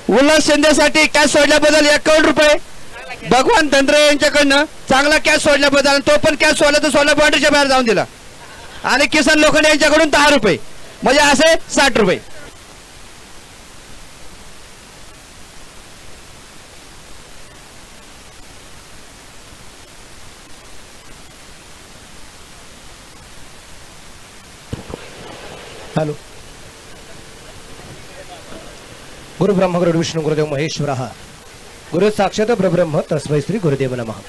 Ulhas शिंदेसाठी cash सोडल्याबद्दल 51 रुपये. भगवान धनरे यांच्याकडनं चांगला कॅश सोडल्याबद्दल, तो पण कॅश सोडला तर सोडला बाउंड्रीच्या बाहेर जाऊन दिला. आणि किसन लोखंडे यांच्याकडून 10 रुपये, म्हणजे असे 60 रुपये. हॅलो. गुरु ब्रह्म गुरु विष्णू गुरुदेव महेश्वर गुरु साक्षात परब्रह्म तस्मै श्री गुरुदेव नमः.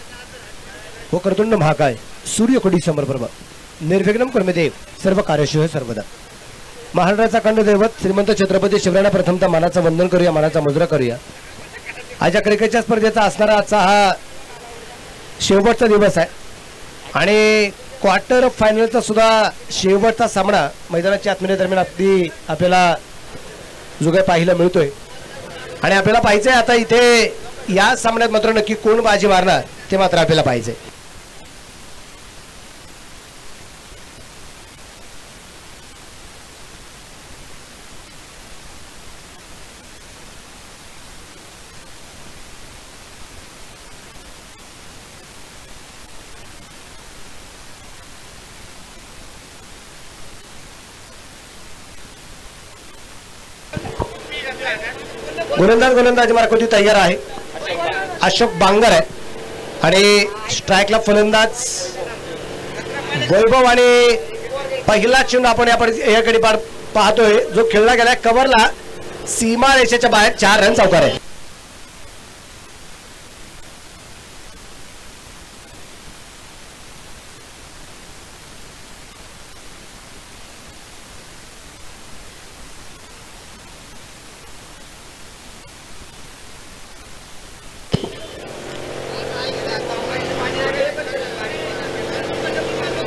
हो कर्तुंड महाकाय सूर्यकोटी समप्रभ निर्विघ्नं कुर्मदेव सर्व कार्यशः सर्वदा. महाराष्ट्राचा खंडदैवत श्रीमंत छत्रपती शिवरायांना प्रथमतः मानाचं वंदन करूया, मानाचा मुजरा करूया. आज या क्रिकेटच्या स्पर्धेचा असणारा आजचा हा शेवटचा दिवस आहे आणि क्वार्टर फायनलचा सुद्धा शेवटचा सामना मैदानाच्या आतमध्ये दरम्यान आपल्याला जो काही पाहायला मिळतोय. आणि आपल्याला पाहायचंय आता इथे या सामन्यात मात्र नक्की कोण बाजी मारणार ते मात्र आपल्याला पाहायचंय. गोलंदाज मार्कोती तयार आहे. अशोक बांगर आहे आणि स्ट्राईकला फलंदाज वैभव. आणि पहिला चेंडू आपण याकडे पाहतोय जो खेळला गेलाय कव्हरला सीमा रेषेच्या बाहेर. 4 रन चौकार आहे.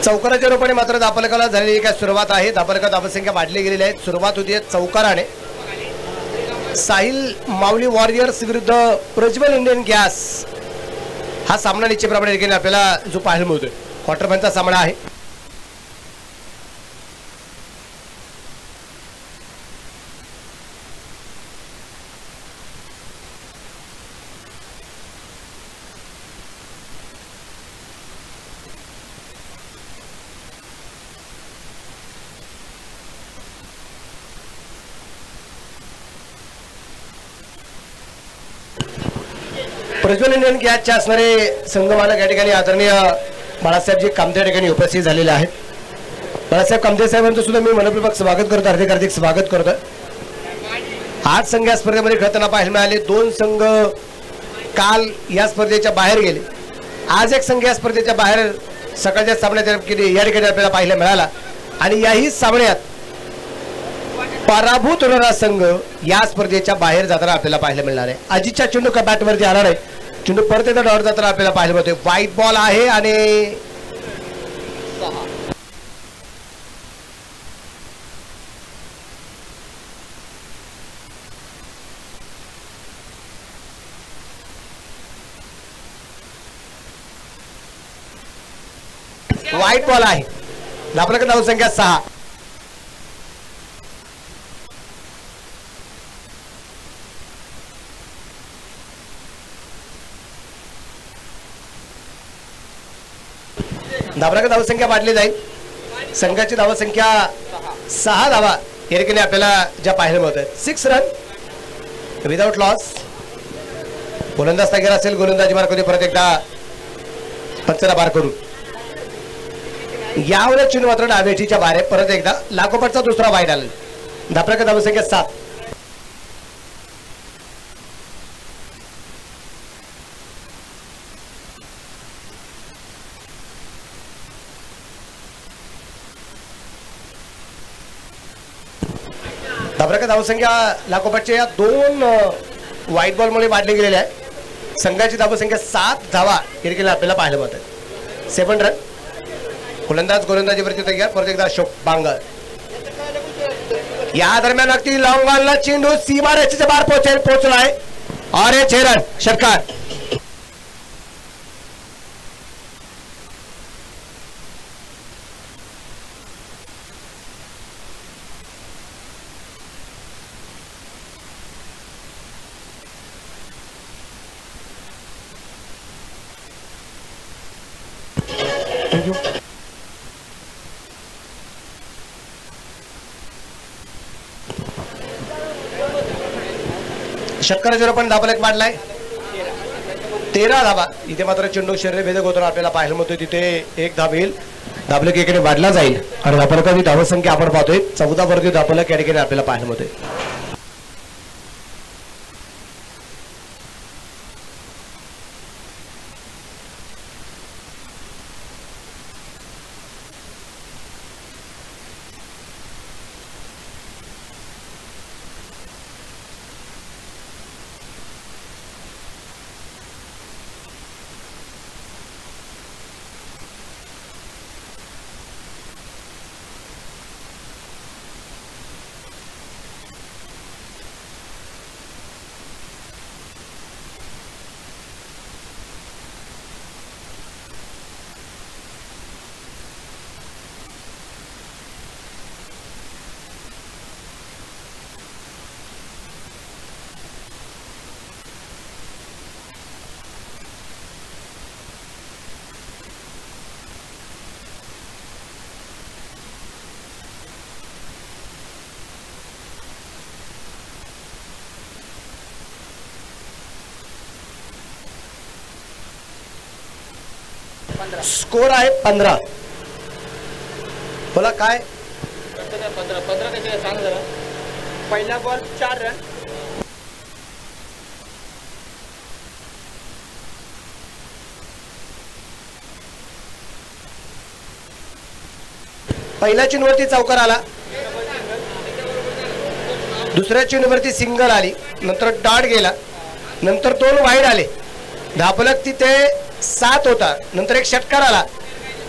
चौकाराच्या रूपाने मात्र दापलकाला झालेली काय सुरुवात आहे. दापलका धावसंख्या वाढली गेलेली आहे. सुरुवात होती चौकाराने. साहिल माऊली वॉरियर्स विरुद्ध प्रज्वल इंडियन गॅस हा सामना निश्चितप्रमाणे आपल्याला जो पाहायला मिळतोय क्वार्टर फायनलचा सामना आहे. प्रज्वल इंडियन गॅसचे असणारे संघमालक या ठिकाणी आदरणीय बाळासाहेबजी कामते या ठिकाणी उपस्थित झालेले आहेत. बाळासाहेब कामते साहेबांचं सुद्धा मी मनपूर्वक स्वागत करतो, हार्दिक स्वागत करतो. 8 संघ या स्पर्धेमध्ये खेळताना पाहायला मिळाले. 2 संघ काल या स्पर्धेच्या बाहेर गेले. आज एक संघ या स्पर्धेच्या बाहेर सकाळच्या सामन्यात या ठिकाणी आपल्याला पाहायला मिळाला. आणि याही सामन्यात पराभूत होणारा संघ या स्पर्धेच्या बाहेर जाताना आपल्याला पाहायला मिळणार आहे. अजितच्या चेंडू का बॅटवरती आणार आहे. चेंडू परत एकदा डावर जाताना आपल्याला पाहायला मिळतोय. व्हाईट बॉल आहे आणि व्हाईट बॉल आहे. आपल्याकडे धावसंख्या 6. धावसंख्या धावसंख्या वाढली जाईल. संघाची धावसंख्या 6 धावा या ठिकाणी आपल्याला ज्या पाहायला मिळत आहेत. 6 रन विदाउट लॉस. गोलंदाज तयार असेल. गोलंदाजी मार्ग परत एकदा पंचला बार करून यावर चेंडू मात्र डावेटीच्या बाहेर. परत एकदा लागोपाठचा दुसरा वाईड आला. धावसंख्या धावसंख्या 7. धावसंख्या धावसंख्या लागोपाठच्या या 2 व्हाईट बॉल मुळे वाढली गेलेली आहे. संघाची धावसंख्या 7 धावा या आपल्याला पाहायला मिळतात. 7 रन. गोलंदाजीवरती तयार. परत एकदा अशोक बांगर. या दरम्यान अगदी लॉंग बॉलला चेंडू सीमा रेषेच्या बाहेर पोहोचलाय. और 6 रन षटकार. थँक्यू. षटकार 0 पण धाबा एक मांडलाय. 13 धाबा. इथे मात्र चेंडू शरीर भेदक होताना आपल्याला पाहायला मिळतोय. तिथे एक धाब येईल. धाबलक एकीने वाढला जाईल आणि धापलकाची धावसंख्या आपण पाहतोय 14 वरती धापलक या ठिकाणी आपल्याला पाहायला मिळतोय. स्कोर आहे 15. बोला काय 15 कसे सांग जरा. पहिला बॉल 4 रन. पहिल्या चेंडूवरती चौकार आला. दुसऱ्या चेंडूवरती सिंगल आली. नंतर डॉट गेला. नंतर 2 वाईड आले. धापलक तिथे 7 होता. नंतर एक षटकार आला.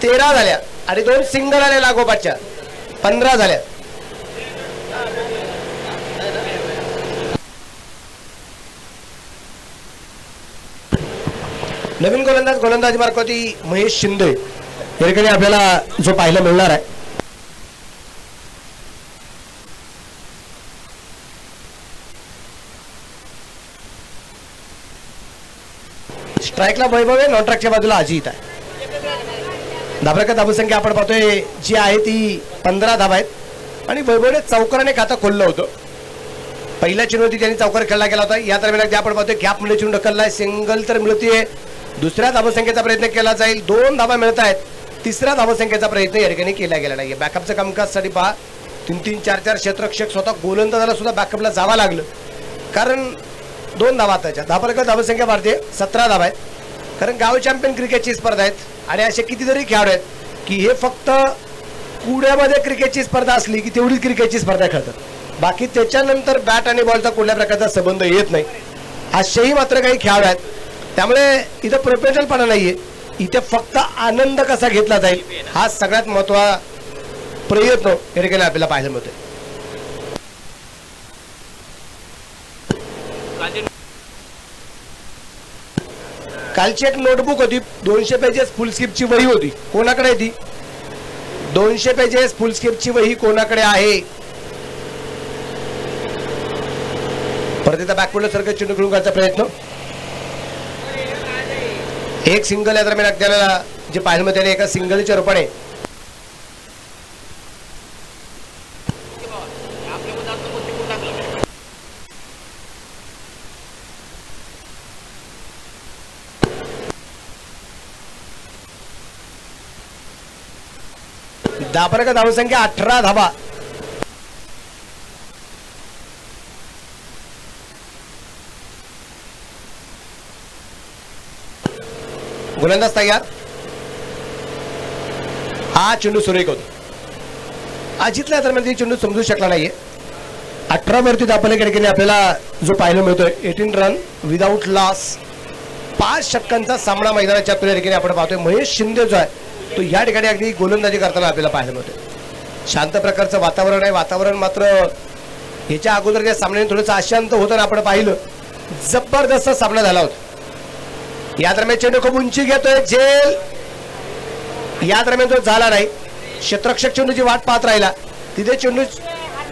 13 झाल्या आणि 2 सिंगल आले लागोपाठच्या. 15 झाल्या. नवीन गोलंदाज मार्फती महेश शिंदे या ठिकाणी आपल्याला जो पाहायला मिळणार आहे. स्ट्राईकला वैभव आहे. नॉन ट्रॅकच्या बाजूला अजित आहे. धाबलका धावसंख्या आपण पाहतोय जी आहे ती 15 धाबा आहेत आणि वैभवने चौकाराने खाता खोललं होतं. पहिल्या चेंडूवरती त्यांनी चौकार खेळला गेला होता. या दरम्यान आपण पाहतोय गॅप मध्ये चेंडू ढकललाय. सिंगल तर मिळतीये. दुसऱ्या धावसंख्येचा प्रयत्न केला जाईल. 2 धाबा मिळत आहेत. तिसऱ्या धावसंख्येचा प्रयत्न या ठिकाणी केला गेला नाहीये. बॅकअपचं कामकाजसाठी पहा 3-3, 4-4 क्षेत्ररक्षक स्वतः गोलंदाजाला सुद्धा बॅकअपला जावं लागलं कारण 2 धावा त्याच्या. धाबलका धावसंख्या भारतीय 17 धाबा आहेत. कारण गाव चॅम्पियन क्रिकेटची स्पर्धा आहेत आणि असे कितीतरी खेळाडू आहेत की हे फक्त कुड्यामध्ये क्रिकेटची स्पर्धा असली की तेवढीच क्रिकेटची स्पर्धा खेळतात. बाकी त्याच्यानंतर बॅट आणि बॉलचा कुठल्या प्रकारचा संबंध येत नाही. असेही मात्र काही खेळाडू आहेत. त्यामुळे इथं प्रोफेशनलपणा नाहीये. इथे फक्त आनंद कसा घेतला जाईल हा सगळ्यात महत्त्वाचा प्रयत्न या ठिकाणी आपल्याला पाहायला मिळतोय. कालची एक नोटबुक होती. 200 पेजेस फुलस्किपची वही होती. कोणाकडे आहे ती? 200 पेजेस फुलस्किपची वही कोणाकडे आहे? परत एकदा बॅकवर्ड सर्कल चेंडू खेळून करायचा प्रयत्न. एक सिंगल या दरम्यान आपल्याला जे पाहायला मिळते एका सिंगलच्या रूपाने धाबलका धावसंख्या 18 धाबा. गोलंदाज तयार. हा चेंडू सुरेख होता. अजितला दरम्यान चेंडू समजू शकला नाहीये. 18 वरती धाबलका ठिकाणी आपल्याला जो पाहायला मिळतोय 18 रन विदाऊट लॉस. 5 षटकांचा सामना मैदानाच्या आपल्या ठिकाणी आपण पाहतोय. महेश शिंदे जो आहे तो या ठिकाणी अगदी गोलंदाजी करताना आपल्याला पाहायला मिळतोय. शांत प्रकारचं वातावरण आहे. वातावरण मात्र याच्या अगोदर त्या सामन्याने थोडंसं अशांत होताना आपण पाहिलं. जबरदस्त सामना झाला होता. या दरम्यान चेंडू खूप उंची घेतोय. जेल या दरम्यान जो झाला नाही. क्षेत्ररक्षक चेंडूची वाट पाहत राहिला. तिथे चेंडू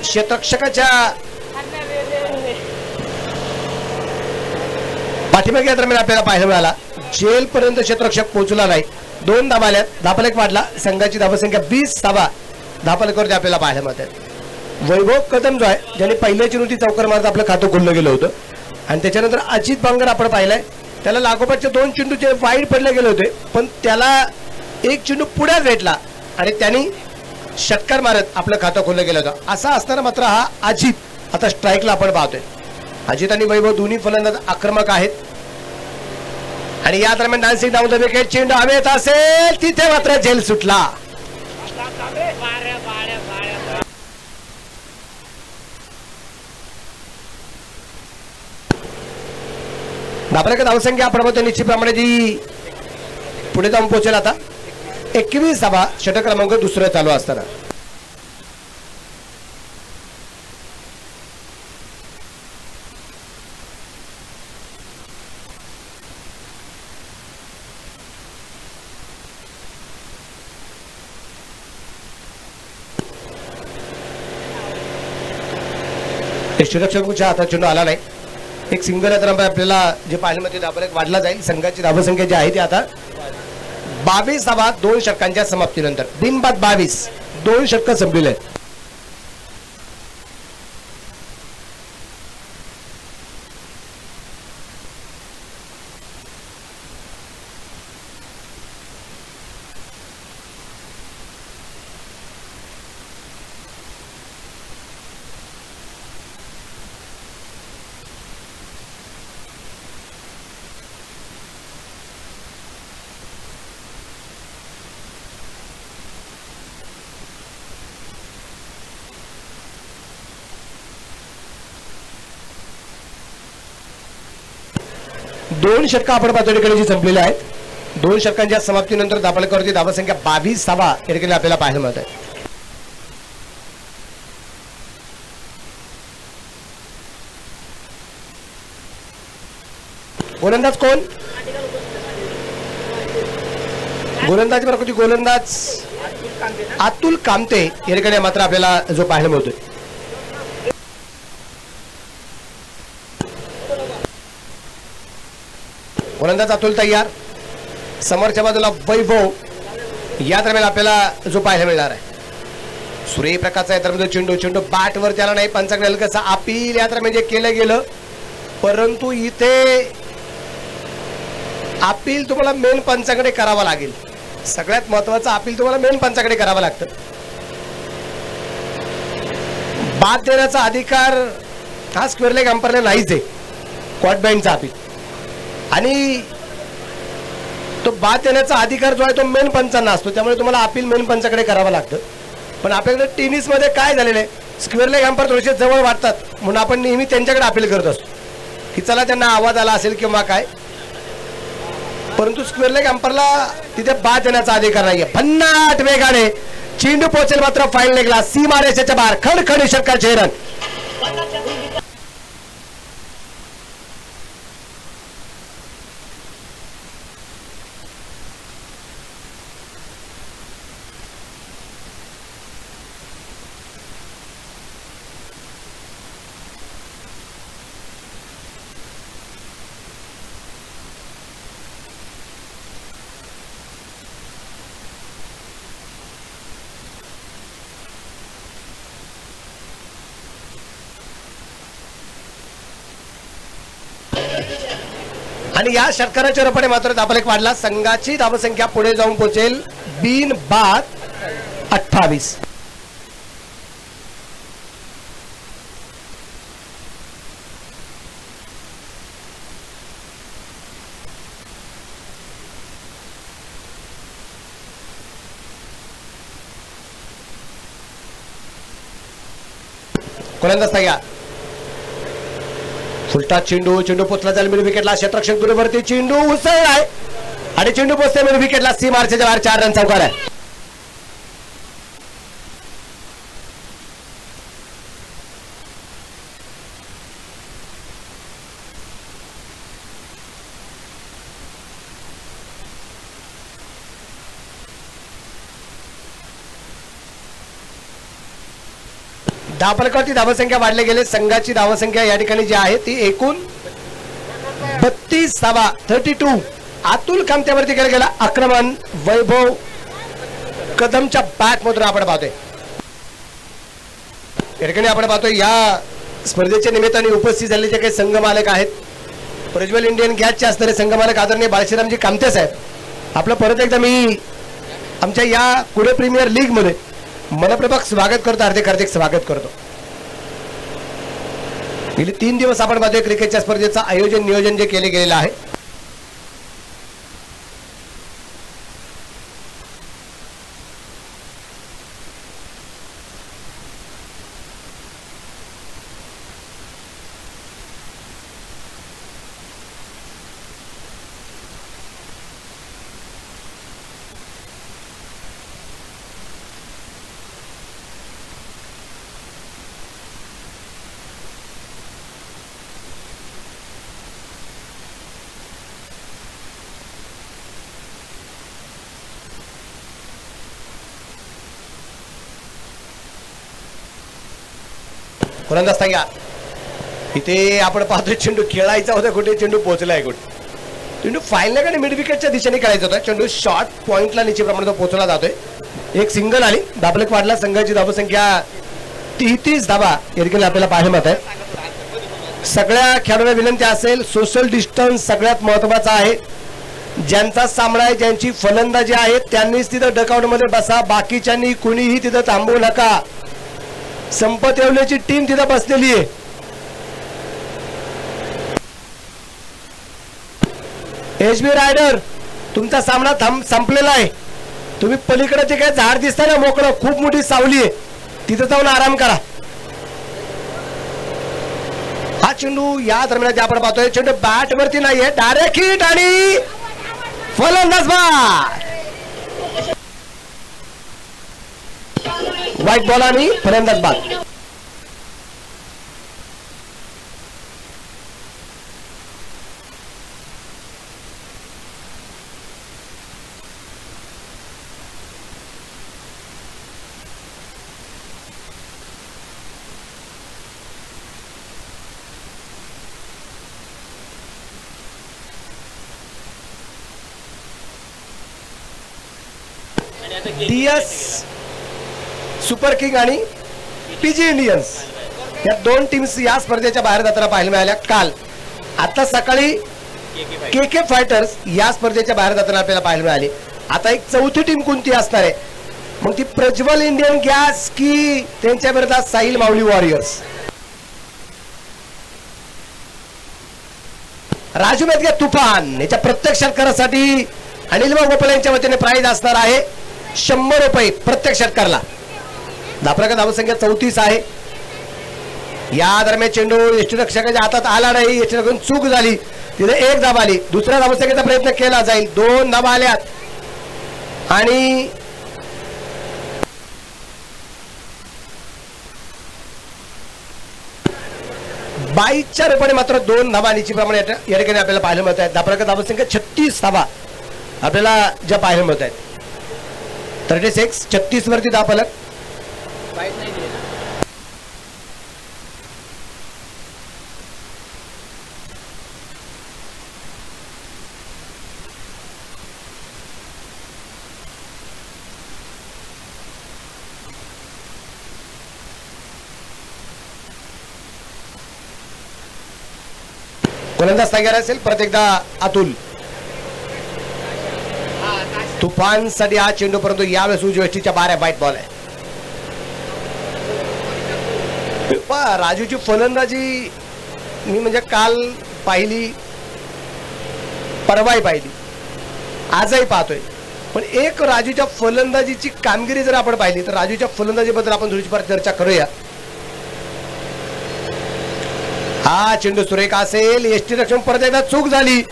क्षेत्ररक्षकाच्या पाठीमागे या दरम्यान आपल्याला पाहायला मिळाला. जेल पर्यंत क्षेत्ररक्षक पोहोचला नाही. 2 धाबा आल्यात, धापलक वाढला, संघाची धावसंख्या 20 धाबा धापलकवरती आपल्याला पाहायला मिळतात. वैभव कदम जो आहे ज्याने पहिल्या चेंडूची चौकार मारत आपलं खातं खुललं गेलं होतं आणि त्याच्यानंतर अजित बांगर आपण पाहिलाय, त्याला लागोपाठचे 2 चेंडूचे वाईड पडले गेले होते, पण त्याला एक चेंडू पुढ्यात भेटला आणि त्यांनी षटकार मारत आपलं खातं खोललं गेलं होतं. असा असताना मात्र हा अजित आता स्ट्राईकला आपण पाहतोय. अजित आणि वैभव दोन्ही फलंदाज आक्रमक आहेत आणि या दरम्यान डान्सिंग डाऊन द विकेट, चेंडू हवेत असेल तिथे मात्र झेल सुटला. धापलक धावसंख्या आपण बघतो निश्चितप्रमाणे जी पुढे जाऊन पोहोचेल आता 21 धाबा, षटक क्रमांक 2 चालू असताना. यष्टीरक्षकाच्या हातात चेंडू आला नाही. एक सिंगल आपल्याला जे पाहिलं मध्ये धाबलक वाढला जाईल. संघाची धावसंख्या जी आहे ती आता 22 धाबा 2 षटकांच्या समाप्तीनंतर. बिनबाद 22, 2 षटक संपलेले आहेत. दोन षटक आपण पाहतो ठिकाणी संपलेले आहेत. 2 षटकांच्या समाप्तीनंतर धापलकवरती धावसंख्या 22 धाबा या ठिकाणी आपल्याला पाहायला मिळत आहे. गोलंदाज कोण? गोलंदाज बरोबर गोलंदाज अतुल कामते या ठिकाणी मात्र आपल्याला जो पाहायला मिळतोय. गोलंदाज अतुल तयार, समोरच्या बाजूला वैभव, या दरम्यान आपल्याला जो पाहायला मिळणार आहे सूर्यप्रकाशचा या दरम्यान चेंडू, चेंडू बॅट वर त्याला नाही, पंचाकडे हलकसं अपील या दरम्यान जे केलं गेलं, परंतु इथे अपील तुम्हाला मेन पंचाकडे करावं लागेल. सगळ्यात महत्वाचं अपील तुम्हाला मेन पंचाकडे करावं लागतं. बाद देण्याचा अधिकार हा स्क्वेअर लेग अंपायरला नाहीच आहे क्वाड बँडचा अपील, आणि तो बाद देण्याचा अधिकार जो आहे तो मेन पंचांना असतो. त्यामुळे तुम्हाला अपील मेन पंचाकडे करावं लागतं. पण आपल्याकडे टेनिस मध्ये काय झालेलं आहे, स्क्वेअर लेग अंपायर थोडेसे जवळ वाटतात म्हणून आपण नेहमी त्यांच्याकडे अपील करत असतो की चला त्यांना आवाज आला असेल किंवा काय, परंतु स्क्वेअर लेग अंपायरला तिथे बाद देण्याचा अधिकार नाहीये. भन्नाट वेगाने चेंडू पोहोचेल मात्र फाईन लेगला, सीमा रेषेच्या बाहेर खडखडी षटकाचे रन. आणि या षटकाराच्या रूपाने मात्र धापलक वाढला. संघाची धावसंख्या पुढे जाऊन पोहोचेल बिन बाद 28. गोलंदाज तयार, फुलटा चेंडू, चेंडू पोचला जाईल मिड विकेटला, क्षेत्ररक्षक दूरवरती चेंडू उसळलाय आणि चेंडू पोचते मिड विकेटला, सी मार्चच्या बाहेर 4 रन चौकार आहे. धापलकवरती धावसंख्या वाढले गेले. संघाची धावसंख्या या ठिकाणी जी आहे ती एकूण 32 धावा 32 अतुल कामत्यावरती केला गेला आक्रमण वैभव कदमच्या बॅट मधून आपण पाहतोय. या ठिकाणी आपण पाहतोय या स्पर्धेच्या निमित्ताने उपस्थित झालेले जे काही संघ मालक आहेत, प्रज्वल इंडियन गॅसचे असणारे संघ मालक आदरणीय बाळश्रीरामजी कामते साहेब, आपलं परत एकदा मी आमच्या या पुणे प्रीमियर लीग मध्ये मनपूर्वक स्वागत करतो, हार्दिक स्वागत करतो. गेली 3 दिवस आपण पाहतोय क्रिकेटच्या स्पर्धेचं आयोजन नियोजन जे केले गेलेलं आहे. फलंदाज सांगा. इथे आपण पाहतोय चेंडू खेळायचा होता कुठे, चेंडू पोहोचलाय कुठे. चेंडू फायनल आणि मिड विकेटच्या दिशेने खेळायचा होता. चेंडू शॉर्ट पॉइंटला निश्चित प्रमाणात पोहोचला जातोय. एक सिंगल आली, दाबलेक वाढला. संघाची धावसंख्या 33 धावा या ठिकाणी आपल्याला पाहायला मिळत आहे. सगळ्या खेळाडूंना विनंती असेल, सोशल डिस्टन्स सगळ्यात महत्वाचा आहे. ज्यांचा सामना आहे, ज्यांची फलंदाजी आहे, त्यांनीच तिथं डकआउट मध्ये बसा. बाकीच्यांनी कुणीही तिथं थांबवू नका. संपत येवल्याची टीम तिथं बसलेली आहे. एचबी रायडर तुमचा सामना संपलेला आहे. तुम्ही पलीकडे जे काही झाड दिसतंय ना मोकळं, खूप मोठी सावली आहे, तिथं जाऊन आराम करा. हा चेंडू या दरम्यान आपण पाहतोय, चेंडू बॅट वरती नाहीये, डायरेक्ट हिट आणि फलंदाज बाद. व्हाईट बॉल आणि फलंदाज बाद. डीएस सुपर किंग आणि पीजी इंडियन्स या 2 टीम्स या स्पर्धेच्या बाहेर जाताना पाहायला मिळाल्या काल. आता सकाळी केके फायटर्स या स्पर्धेच्या बाहेर जाताना आपल्याला पाहायला मिळाली. आता एक चौथी टीम कोणती असणार आहे, मग ती प्रज्वल इंडियन गॅस की त्यांच्या विरोधात साहिल माऊली वॉरियर्स. राजू मेदगे तुफान याच्या प्रत्येक षटकारासाठी अनिल गोपाल यांच्या वतीने प्राइज असणार आहे 100 रुपये प्रत्येक षटकारला. धापराका धावसंख्या 34 आहे. या दरम्यान चेंडू यष्टीरक्षकाच्या हातात आला नाही, यष्टीरक्षण चूक झाली, तिथे 1 धाव आली. दुसऱ्या धावसंख्येचा प्रयत्न केला जाईल. 2 धावा आल्यात आणि बाईच्या रूपाने मात्र 2 धावा निश्चितप्रमाणे या ठिकाणी आपल्याला पाहायला मिळत आहेत. धापराका धावसंख्या 36 धावा आपल्याला ज्या पाहायला मिळत आहेत. 36 36 वरती धावफलक. गोलंदाज तयार असेल परत एकदा अतुल. तुफान साठी हा चेंडू, परंतु यावेळेस उजव्या बाहेर व्हाईट बॉल आहे. राजूची फलंदाजी मी म्हणजे काल पाहिली, परवाही पाहिली, आजही पाहतोय. पण एक राजूच्या फलंदाजीची कामगिरी जर आपण पाहिली तर राजूच्या फलंदाजीबद्दल आपण थोडीशी चर्चा करूया. हा चेंडू सुरेख असेल, यष्टीरक्षण परत एकदा चूक झाली.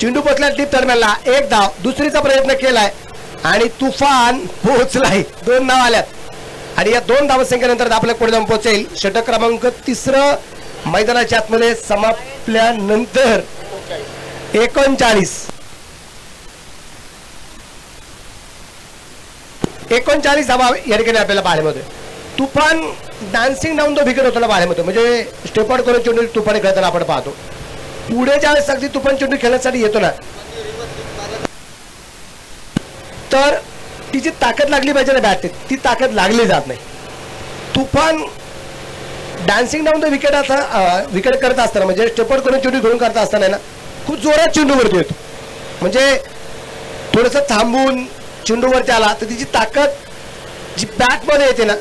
चेंडू पोचला टीप दरम्यानला 1 धाव, दुसरीचा प्रयत्न केलाय आणि तुफान पोहोचलाय. 2 धाव आल्यात आणि या 2 धावसंख्येनंतर आपल्या पुढे जाऊन पोहोचेल. षटक क्रमांक 3 मैदानाच्या आतमध्ये समापल्यानंतर 39 धावा या ठिकाणी आपल्याला पाहायला मिळतोय. तुफान डान्सिंग डाऊन तो विकेट होताना पाहायला मिळतो, म्हणजे स्टेप आउट करून चेंडू तुफान खेळताना आपण पाहतो. पुढे ज्यावेळेस अगदी तुफान चेंडू खेळण्यासाठी येतो ना तिची ताकद लागली पाहिजे ना बॅट, ती ताकद लागली जात नाही. तुफान डान्सिंग डाऊन द विकेट आता विकेट करत असताना म्हणजे स्टेपआउट करून चेंडू घेऊन करत असताना ना खूप जोरात चेंडूवरती येतो. म्हणजे थोडंसं थांबून चेंडूवरती आला तर तिची ताकद जी बॅटमध्ये येते ना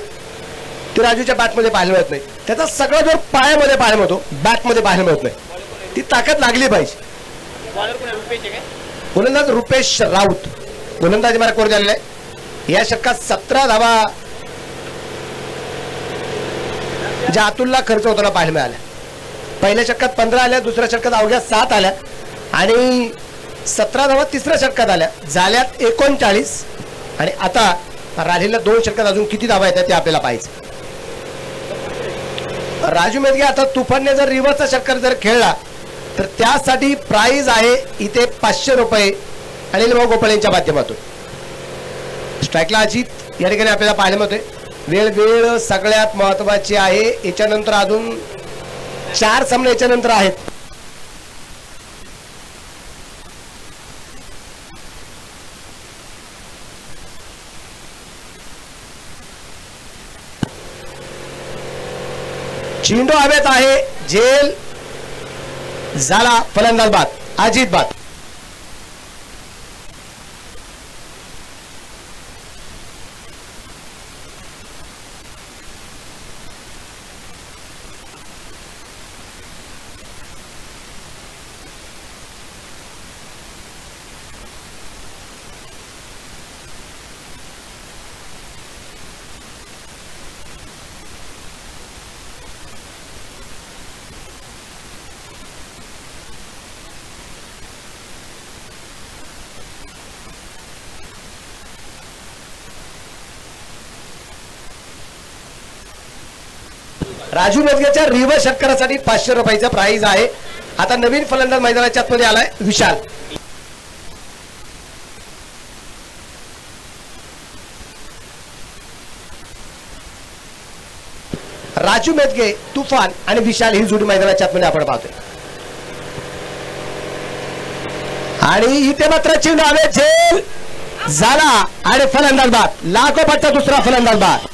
ती राजूच्या बॅटमध्ये पाहायला मिळत नाही. त्याचा सगळा जोर पायामध्ये पाहायला मिळतो, बॅटमध्ये पाहायला मिळत नाही. ती ताकद लागली पाहिजे. गोलंदाज रुपेश राऊत गोलंदाजी मार्कवर झालेला आहे. या षटकात 17 धावा ज्या अतुलला खर्च होताना पाहायला मिळाल्या. पहिल्या षटकात 15 आल्या, दुसऱ्या षटकात अवघ्या 7 आल्या आणि 17 धावा तिसऱ्या षटकात आल्या, झाल्यात 39. आणि आता राहिलेल्या 2 षटकात अजून किती धावा येतात ते आपल्याला पाहायचं. राजू मेदगे आता तुफानने जर रिव्हर्सचा षटकार जर खेळला तर त्यासाठी प्राइज आहे इथे 500 रुपये अनिल भाऊ गोपाळ यांच्या माध्यमातून. स्ट्राईकला अजित या ठिकाणी आपल्याला पाहायला मिळते. वेळ सगळ्यात महत्वाची आहे. याच्यानंतर अजून 4 सामने याच्यानंतर आहेत. चेंडू हवेत आहे, झेल झाला, फलंदाज बाद, अजित बाद. राजू मेदगेच्या रिव्हर्स षटकारासाठी 500 रुपयाचा प्राइज आहे. आता नवीन फलंदाज मैदानाच्या आतमध्ये आलाय विशाल. राजू मेदगे, तुफान आणि विशाल ही जोडी मैदानाच्या आतमध्ये आपण पाहतोय. आणि इथे मात्र चेंडू हवे, झेल झाला आणि फलंदाज बाद, लागोपाठचा दुसरा फलंदाज बाद.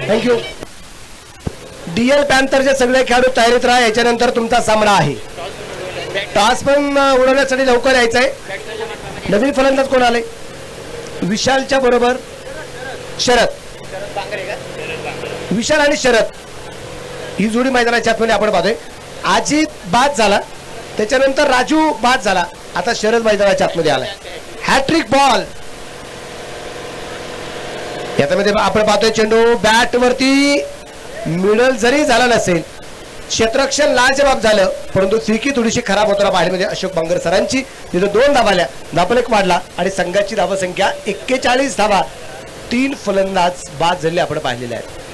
थँक्यू. डीएल पॅन्थरचे सगळे खेळाडू तयारीत राहा. याच्यानंतर तुमचा सामना आहे. टॉस पण उडवण्यासाठी लवकर यायचं आहे. नवीन फलंदाज कोण आले? विशालच्या बरोबर शरद. विशाल आणि शरद ही जोडी मैदानाच्या आतमध्ये आपण पाहतोय. अजित बाद झाला, त्याच्यानंतर राजू बाद झाला, आता शरद मैदानाच्या आतमध्ये आलाय. Hat trick ball. याच्यामध्ये आपण पाहतोय चेंडू बॅट वरती मिडल जरी झाला नसेल, क्षेत्ररक्षण लाजबाब झालं, परंतु फिरकी थोडीशी खराब होताना पाहिल्यामध्ये अशोक बांगर सरांची. तिथे 2 धावा आल्या, धावफलक वाढला आणि संघाची धावसंख्या 41 धावा. 3 फलंदाज बाद झाले आपण पाहिलेले आहेत.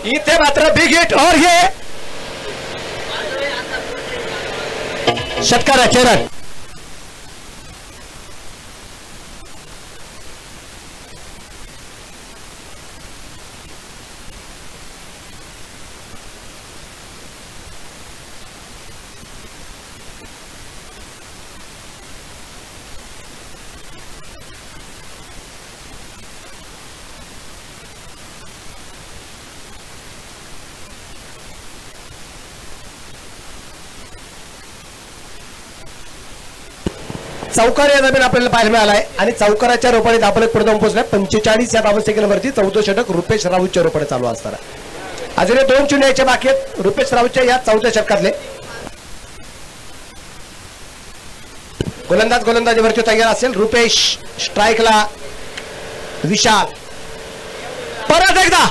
इथे मात्र बिग हिट और ये षटकाराचे रन. चौकार या दरम्यान आपल्याला पाहायला मिळालाय आणि चौकाराच्या रोपाने धापलक पुढे जाऊन पोहोचलाय 45 या धावा सेकंदावरती. 14 षटक रुपेश राऊतच्या रोपाने चालू असताना अजून 2 चुने यायचे बाकी आहेत रुपेश राऊतच्या या 4थ्या षटकातले. गोलंदाजीवरती तयार असेल रुपेश. स्ट्राईकला विशाल. परत एकदा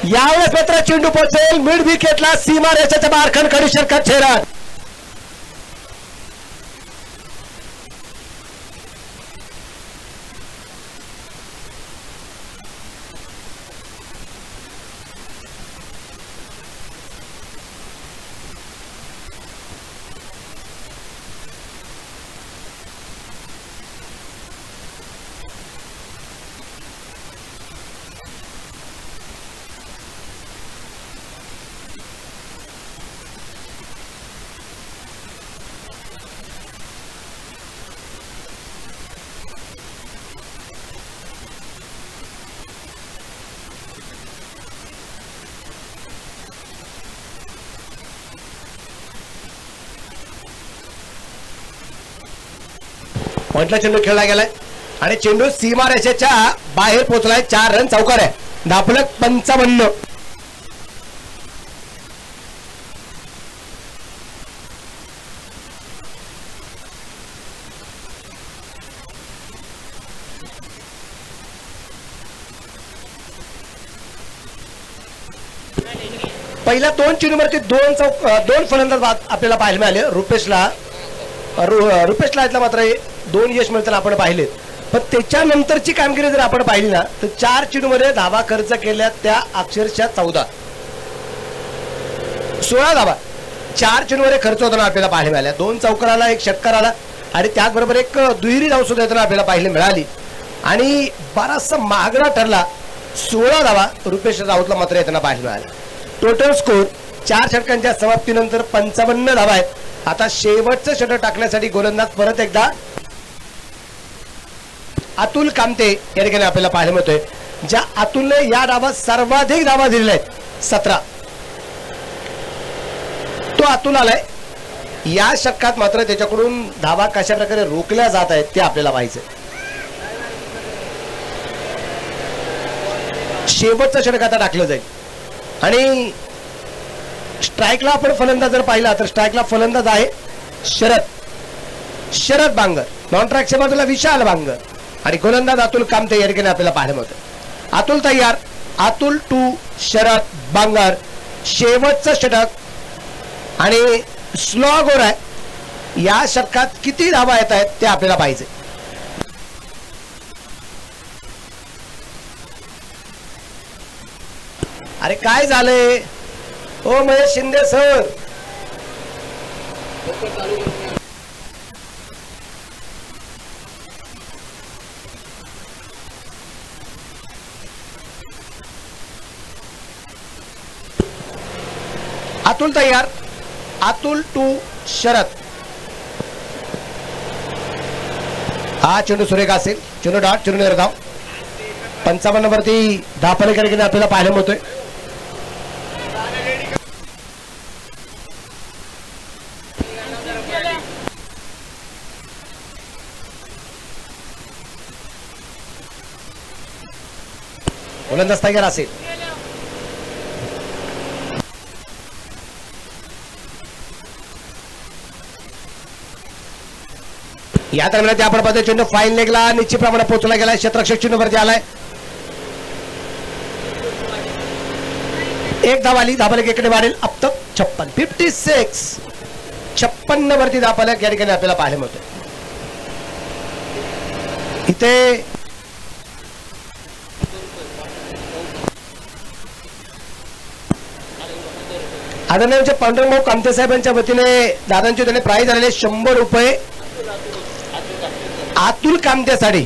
यावेळेस मात्र चेंडू पोहोचेल मिड विकेटला. सीमा रेषेच्या बाहेर खणखणी षटकात छेरात. पॉइंटला चेंडू खेळला गेलाय आणि चेंडू सीमा रेषेच्या बाहेर पोहोचलाय. 4 रन चौकार आहे. धापलक 55. पहिल्या 2 चेंडूवरती 2 फलंदाज आपल्याला पाहायला मिळाले. रुपेशला इथला मात्र 2 यश मिळताना आपण पाहिले. पण त्याच्यानंतरची कामगिरी जर आपण पाहिली ना तर 4 चेंडूमध्ये धावा खर्च केल्या त्या अक्षरशः 16 धावा 4 चेंडूमध्ये खर्च होताना आपल्याला पाहायला मिळाल्या. 2 चौकाराला 1 षटकार आला आणि त्याचबरोबर 1 दुहेरी धाव सुद्धा येताना आपल्याला पाहायला मिळाली आणि बराचसा महागडा ठरला. 16 धावा रुपेश राऊतला मात्र येताना पाहायला मिळाल्या. टोटल स्कोर 4 षटकांच्या समाप्तीनंतर 55 धावा आहेत. आता शेवटचं षटक टाकण्यासाठी गोलंदाज परत एकदा अतुल कामते या ठिकाणी आपल्याला पाहायला मिळतोय. ज्या अतुलने या डावात सर्वाधिक धावा दिलेल्या आहेत 17. तो अतुल आलाय. या षटकात मात्र त्याच्याकडून धावा कशा प्रकारे रोखल्या जात आहेत ते आपल्याला पाहायचंय. शेवटचं षटक आता टाकलं जाईल आणि स्ट्राईकला आपण फलंदाज जर पाहिला तर स्ट्राईकला फलंदाज आहे शरद बांगर. नॉन ट्रॅकच्या बाजूला विशाल बांगर आणि गोलंदाज अतुल कामते या ठिकाणी आपल्याला पाहायला मिळतं. अतुल तयार. अतुल टू शरद बांगर. शेवटचं षटक आणि स्लो गोर आहे. या षटकात किती धावा येत आहेत ते आपल्याला पाहिजे. अरे काय झालंय ओ महेश शिंदे सर. अतुल तयार. अतुल टू शरद. हा चेंडू सुरेख असेल. चेंडू डॉट. चेंडू निर्धाव. 55 वरती धापले करणे आपल्याला पाहायला मिळतोय. गोलंदाज तयार असेल. या दरम्यान त्या आपण पाहतोय चेंडू फाईन लेगला निश्चित प्रमाणात पोहोचला गेलाय. क्षेत्ररक्षक चेंडूवरती आलाय. 1 धाव आली. धापलक इकडे वाढेल. अब तक 56 वरती धापलक या ठिकाणी आपल्याला पाहायला मिळतोय. इथे आदरणीय पांडुरंगभाऊ कामते साहेबांच्या वतीने दादांचे त्याने प्राइज आलेले 100 रुपये अतुल कामतेसाठी.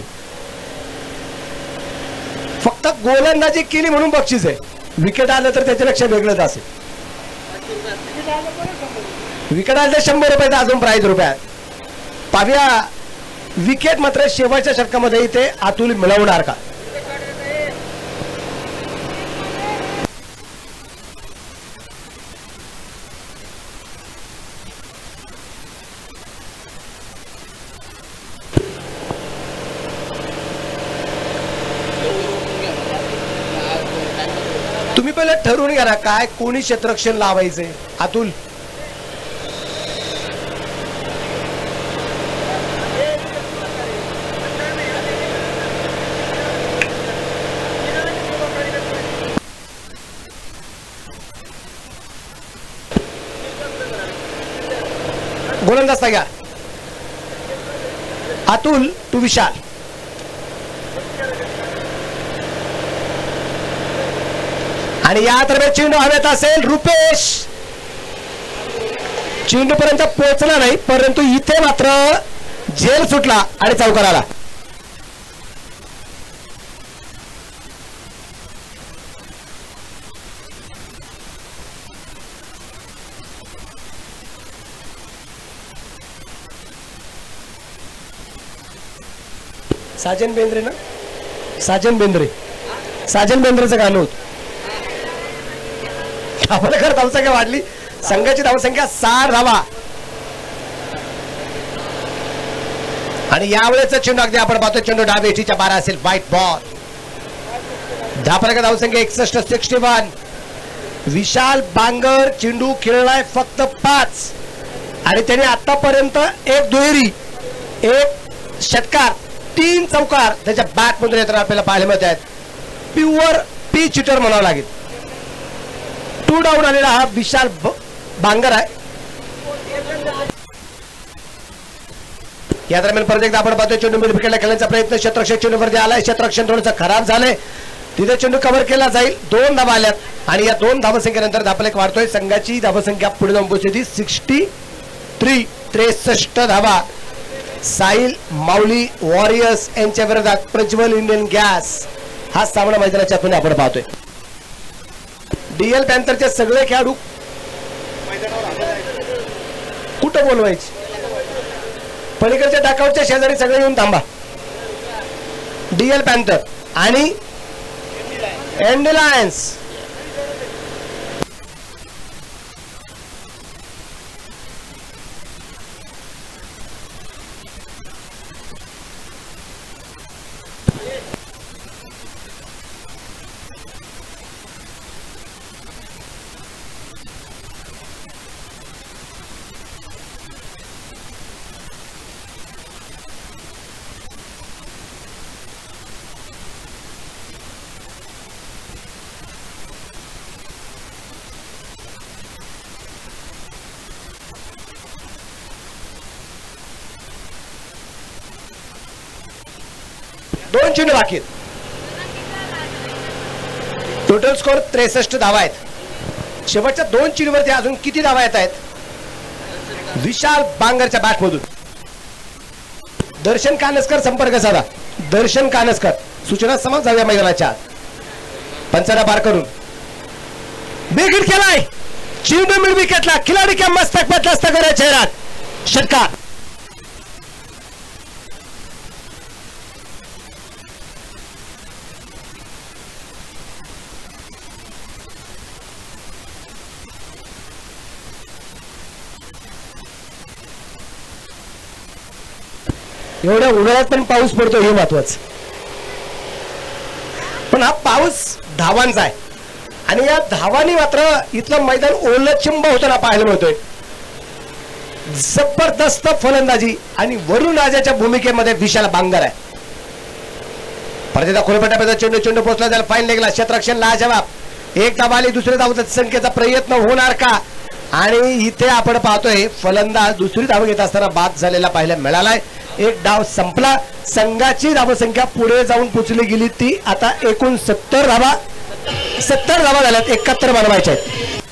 फक्त गोलंदाजी केली म्हणून बक्षीस आहे. विकेट आलं तर त्याच्यापेक्षा वेगळंच असेल. विकेट आलं तर 100 रुपयाचा अजून प्राइज रुपयात. पाहूया विकेट मात्र शेवटच्या षटकामध्ये इथे अतुल मिळवणार का. पहिले ठरवून घ्या ना काय कोणी क्षेत्ररक्षण लावायचंय. अतुल गोलंदाज घ्या. अतुल टू विशाल. आणि या दरम्यान चेंडू हवेत असेल. रुपेश चेंडू पर्यंत पोहोचला नाही, परंतु इथे मात्र झेल सुटला आणि चौकार आला. साजन बेंद्रे ना, साजन बेंद्रे, साजन बेंद्रेचं गाणं होतं. धावलकर धावसंख्या वाढली, संघाची धावसंख्या 6 धावा. आणि यावेळेचा चेंडू अगदी आपण पाहतो चेंडू डावेटीच्या 12 असेल. White ball. धावसंख्या धावसंख्या 61-61. विशाल बांगर चेंडू खेळलाय फक्त 5 आणि त्याने आतापर्यंत एक दुहेरी, एक षटकार, 3 चौकार त्याच्या बॅट मधून येताना आपल्याला पाहायला मिळत आहेत. प्युअर पी चिटर म्हणावं लागेल. 2 डाऊन आलेला हा विशाल बांगर आहे. या दरम्यान परत एकदा आपण पाहतो चेंडू मिडविकेटला खेळण्याचा प्रयत्न. क्षेत्ररक्षक चेंडूवरती आलाय. क्षेत्ररक्षण थोडंसं खराब झालंय. तिथे चेंडू कव्हर केला जाईल. 2 धावा आल्यात आणि या 2 धावसंख्येनंतर धापलेख वाढतोय. संघाची धावसंख्या पुढे जाऊन पोहोचली 63 धावा. साहिल माऊली वॉरियर्स यांच्या विरोधात प्रज्वल इंडियन गॅस हा सामना मैदानाच्या आतून आपण पाहतोय. डीएल पॅन्थरचे सगळे खेळाडू कुठं बोलवायचे, पलीकडच्या डाकावरच्या शेजारी सगळे येऊन थांबा. डीएल पॅन्थर आणि एंडिलायन्स. दोन चेंडू बाकी. टोटल स्कोर 63 धावा आहेत. शेवटच्या 2 चेंडूवरती अजून किती धावा येत आहेत विशाल बांगरच्या बॅटमधून. दर्शन कानसकर संपर्क साधा. दर्शन कानसकर सूचना समज जाऊया मैदानाच्या. पंचाला पार करून बेगिट केलाय. चेंडू मिड विकेटला. खिलाडी क्या मस्तक पे दस्तक करे चेहरा. षटकार. एवढ्या उन्हाळ्यात पण पाऊस पडतो हे महत्वाचं. पण हा पाऊस धावांचा आहे आणि या धावांनी मात्र इथलं मैदान ओलचिंब होताना पाहायला मिळतोय. जबरदस्त फलंदाजी आणि वरुण राजाच्या भूमिकेमध्ये विशाल बांगर आहे. परत खोलपट्ट्यापर्यंत चेंडू चेंडू पोहोचला त्याला फाईन लेगला. क्षेत्ररक्षण लाजवाब. एक धाव आली. दुसऱ्या धाव संख्येचा प्रयत्न होणार का. आणि इथे आपण पाहतोय फलंदाज दुसरी धाव घेत असताना बाद झालेला पाहायला मिळालाय. एक डाव संपला. संघाची धावसंख्या पुढे जाऊन पोचली गेली. ती आता एकूण 70 धावा झाल्यात. 71 बनवायच्या आहेत.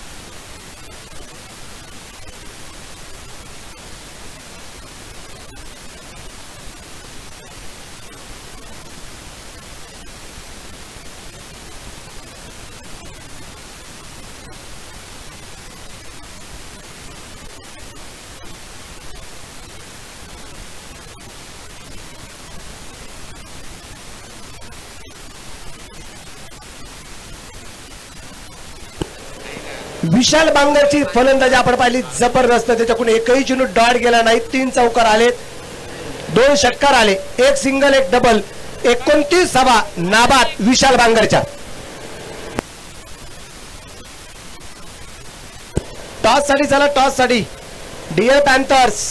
विशाल बांगरची फलंदाजी आपण पाहिली जबरदस्त. त्याच्याकडून एकही चेंडू डॉट गेला नाही. 3 चौकार आलेत. 2 षटकार आले. 1 सिंगल 1 डबल. 29 धावा नाबाद विशाल बांगरच्या. टॉस साठी चला, टॉस साठी dear panthers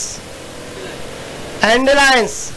and lions.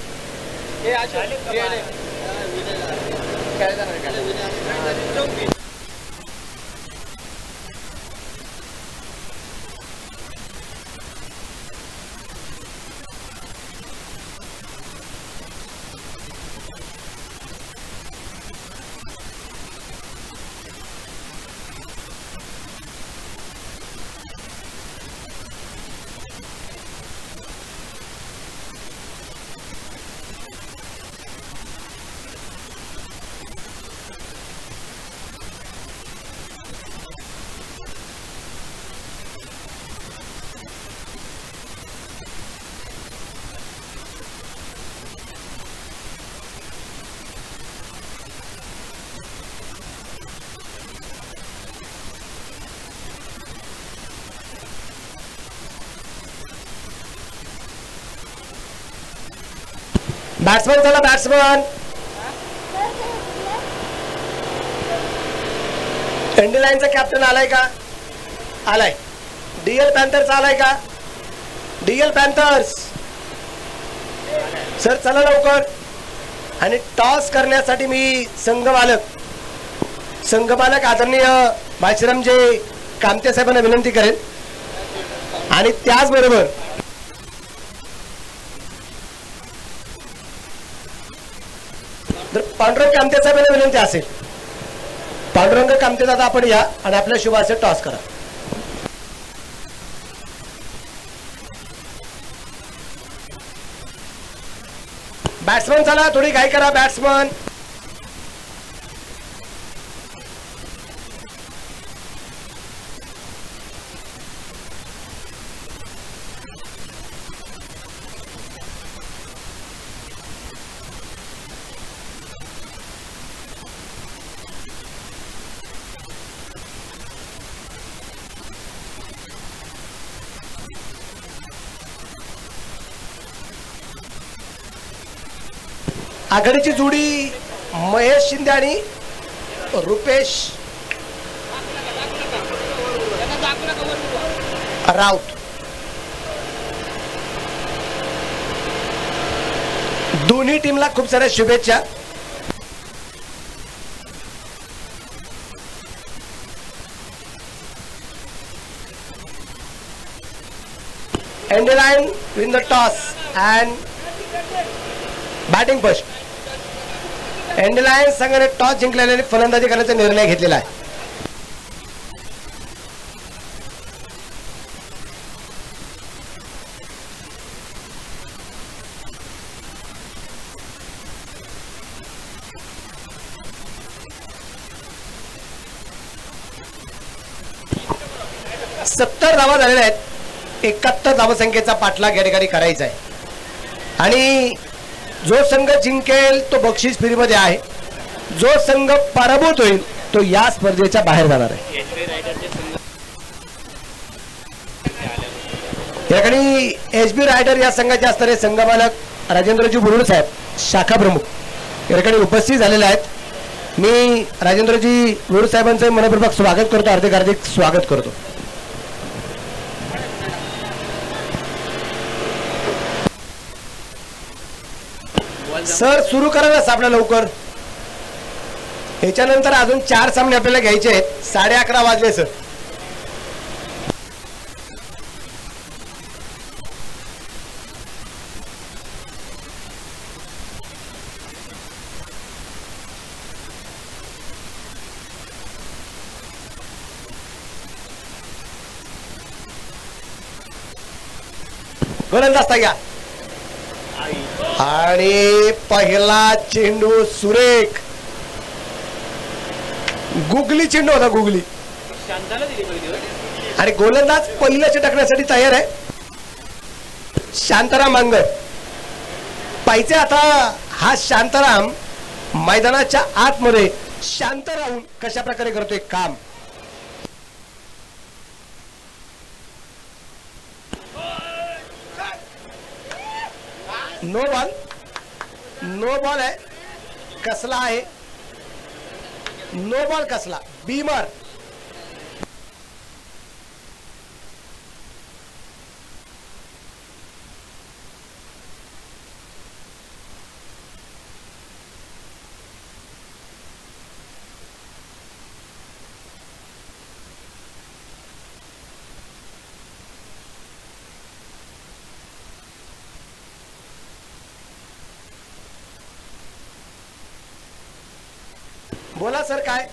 Batsman चला, बॅट्समन. इंडियन लाईनचा कॅप्टन आलाय का? आलाय. डीएल पॅन्थर्स आलाय का? डीएल पॅन्थर्स सर चला लवकर. आणि टॉस करण्यासाठी मी संघमालक आदरणीय भाईश्रामजी कामते साहेबांना विनंती करेन. आणि त्याचबरोबर जर पांडुरंग कामते साहेबांना विनंती असेल, पांडुरंग कामते दादा आपण या आणि आपल्या शुभाचे टॉस करा. बॅट्समन चला, थोडी घाई करा बॅट्समन. आघाडीची जोडी महेश शिंदे आणि रुपेश राऊत. दोन्ही टीमला खूप साऱ्या शुभेच्छा. Enderline win the toss and batting first. एंडलायन्स संघाने टॉस जिंकलेले फलंदाजी करण्याचा निर्णय घेतलेला आहे. सत्तर धावा झालेल्या आहेत. 71 धावसंख्येचा पाठलाग या ठिकाणी करायचा आहे. आणि जो संघ जिंकेल तो बक्षीस फेरीमध्ये आहे. जो संघ पराभूत होईल तो या स्पर्धेच्या बाहेर जाणार आहे. या ठिकाणी एसबी रायडर या संघाचे असणारे संघमालक राजेंद्रजी बुरुड साहेब शाखा प्रमुख या ठिकाणी उपस्थित झालेले आहेत. मी राजेंद्रजी बुरुड साहेबांचे मनपूर्वक स्वागत करतो, हार्दिक स्वागत करतो. सर सुरू करा ना आपल्या लवकर. याच्यानंतर अजून 4 सामने आपल्याला घ्यायचे आहेत. 11:30 वाजले सर. गोलंदाज घ्या. आणि पहिला चेंडू सुरेख गुगली चेंडू होता, गुगली. आणि गोलंदाज पहिलं टाकण्यासाठी तयार आहे. शांताराम मांगर पाहिजे. आता हा शांताराम मैदानाच्या आतमध्ये शांत राहून कशा प्रकारे करतोय काम. नो बॉल आहे. कसला आहे. नो बॉल कसला. बीमर बोला सर काय?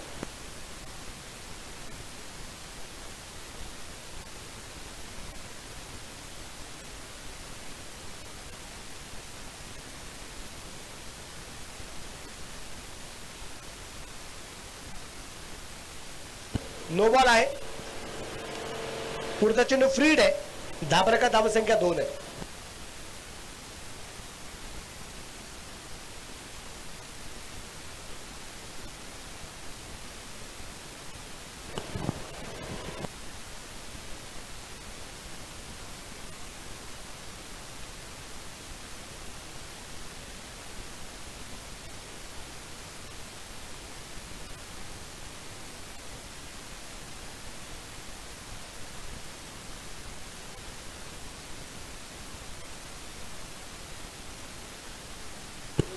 नो बॉल आहे. पुढचा चेंडू फ्रीड आहे. धाबा धावसंख्या 2 आहे.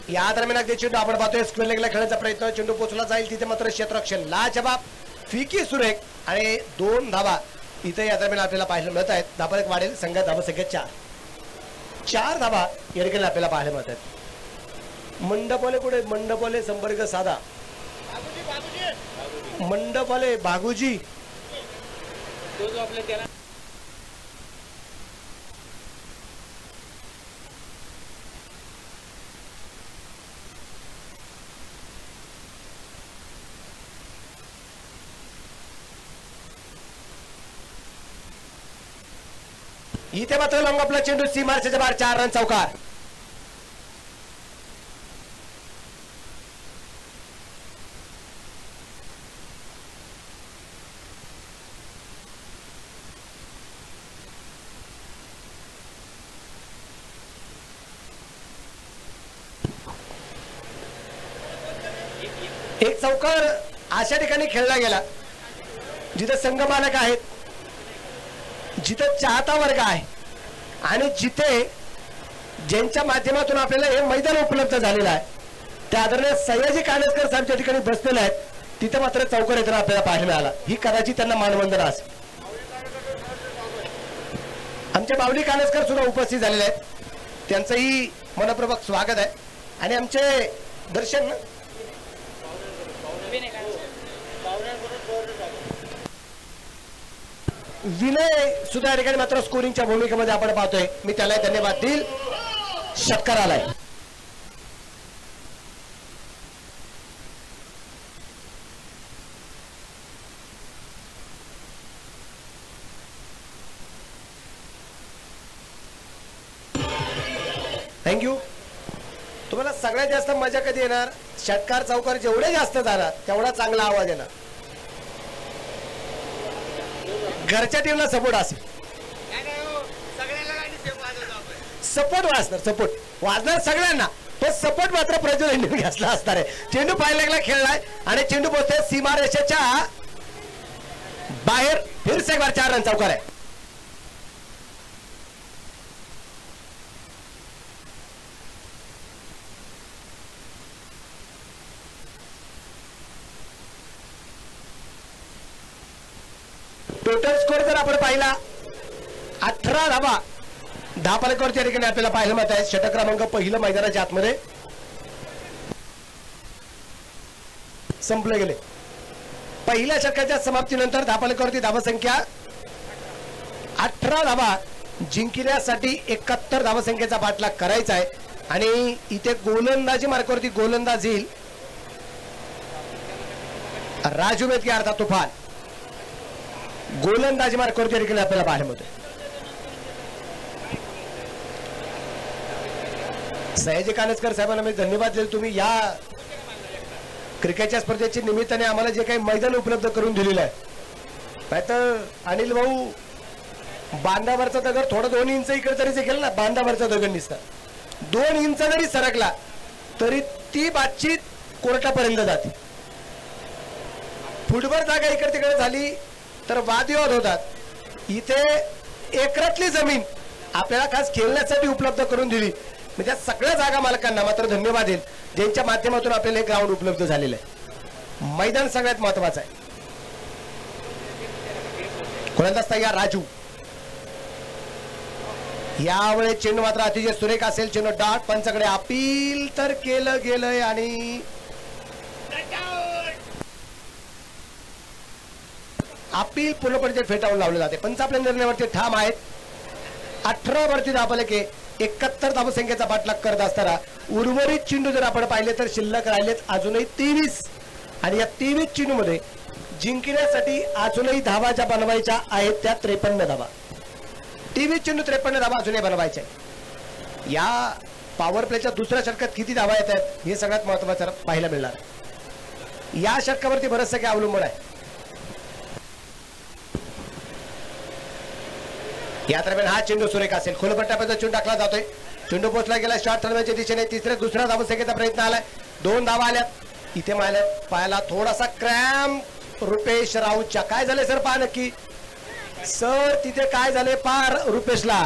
या दरम्यान अगदी चेंडू आपण पाहतोय स्क्वेअर लेगला खेळण्याचा प्रयत्न. चेंडू पोचला जाईल तिथे मात्र क्षेत्ररक्षण लाजबाब फिकी सुरेख आणि 2 धावा इथे या दरम्यान आपल्याला पाहायला मिळत आहेत. धाबा एक वाढेल. संघ धाबा संख्या 4 धावा या ठिकाणी आपल्याला पाहायला मिळत आहेत. मंडपवाले कुठे? मंडपवाले संपर्क साधा. मंडपवाले बागुजी इथे मात्र लॉंग आपला चेंडू सीमारेषेच्या बाहेर. 4 रन चौकार. एक चौकार अशा ठिकाणी खेळला गेला जिथे संघ मालक आहेत, जिथे चाहता वर्ग आहे आणि जिथे ज्यांच्या माध्यमातून आपल्याला हे मैदान उपलब्ध झालेलं आहे त्या आदरणीय सयाजी कानेटकर साहेब ज्या ठिकाणी बसलेले आहेत तिथे मात्र चौकार येताना आपल्याला पाहायला मिळाला. ही कदाचित त्यांना मानवंदना असेल. आमचे बावली कानेटकर सुद्धा उपस्थित झालेले आहेत. त्यांचंही मनपूर्वक स्वागत आहे. आणि आमचे दर्शन विनय सुद्धा या ठिकाणी मात्र स्कोरिंगच्या भूमिकेमध्ये आपण पाहतोय. मी त्याला धन्यवाद देईल. षटकार आलाय. थँक्यू. तुम्हाला सगळ्यात जास्त मजा कधी येणार? षटकार चौकार जेवढे जास्त झाला तेवढा चांगला आवाज येणार. घरच्या टीमला सपोर्ट असेल. सपोर्ट वाजणार सगळ्यांना. पण सपोर्ट मात्र प्रज्वल घेतला असणार आहे. चेंडू पाहिला खेळलाय आणि चेंडू पोहोचते सीमारेषेच्या बाहेर. फिर से एक बार 4 रन चौकार आहे. टोटल स्कोर जर आपण पाहिला 18 धावा धापालेकरच्या ठिकाणी आपल्याला पाहायला मिळत आहे. षटक क्रमांक पहिलं मैदानाच्या आतमध्ये संपले गेले. पहिल्या षटकाच्या समाप्तीनंतर धापालेकरची धावा संख्या 18 धावा जिंकण्यासाठी 71 धावा संख्येचा पाठलाग करायचा आहे. आणि इथे गोलंदाजी मार्गावरती गोलंदाज येईल राजू मेदके अर्थात तुफान. गोलंदाजी मार्गावरच्या ठिकाणी आपल्याला पाहायला मिळतोय. सयाजी कानेटकर साहेबांना मी धन्यवाद देतो. तुम्ही या क्रिकेटच्या स्पर्धेच्या निमित्ताने आम्हाला जे काही मैदान उपलब्ध करून दिलेलं आहे. नाहीतर अनिल भाऊ बांधावरचा दगड थोडं 2 इंच इकडे तरी केलं ना. बांधावरचा दगड निसता 2 इंच जरी सरकला तरी ती बातचीत कोर्टापर्यंत जाते. फुटभर जागा इकडे तिकडे झाली तर वादविवाद होतात. इथे एकरातली जमीन आपल्याला खास खेळण्यासाठी उपलब्ध करून दिली. म्हणजे सगळ्या जागा मालकांना मात्र धन्यवाद देईल ज्यांच्या माध्यमातून आपल्याला हे ग्राउंड उपलब्ध झालेलं आहे. मैदान सगळ्यात महत्वाचं आहे. गोलंदाज तयार राजू. यावेळेस चेंडू मात्र अतिशय सुरेख असेल. चेंडू डाट पंचाकडे अपील तर केलं गेलंय आणि अपील पूर्णपणे फेटाळून लावले जाते. पंच आपल्या निर्णयावरती ठाम आहेत. 18 वरती धावफलके 71 धावसंख्येचा पाठलाग करत असताना उर्वरित चेंडू जर आपण पाहिले तर शिल्लक राहिलेत अजूनही 23 आणि या 23 चेंडू मध्ये जिंकण्यासाठी अजूनही धावा ज्या बनवायच्या आहेत त्या 53 धावा. 23 चेंडू 53 धावा अजूनही बनवायच्या आहेत. या पॉवर प्लेच्या दुसऱ्या षटकात किती धावा येत आहेत हे सगळ्यात महत्वाचं पाहायला मिळणार. या षटकावरती बरंचसं काही अवलंबून आहे. या दरम्यान हा चेंडू सुरेख असेल. खोलपट्ट्यापर्यंत चेंडू टाकला जातोय. चेंडू पोहोचला गेला शॉर्ट ठरवण्याच्या दिशेने. दुसऱ्या धावसंख्येचा प्रयत्न आलाय. 2 धावा आल्यात. इथे पाहायला थोडासा क्रॅम्प रुपेश राऊतच्या. काय झालंय सर पहा नक्की सर तिथे काय झालंय पार रुपेशला.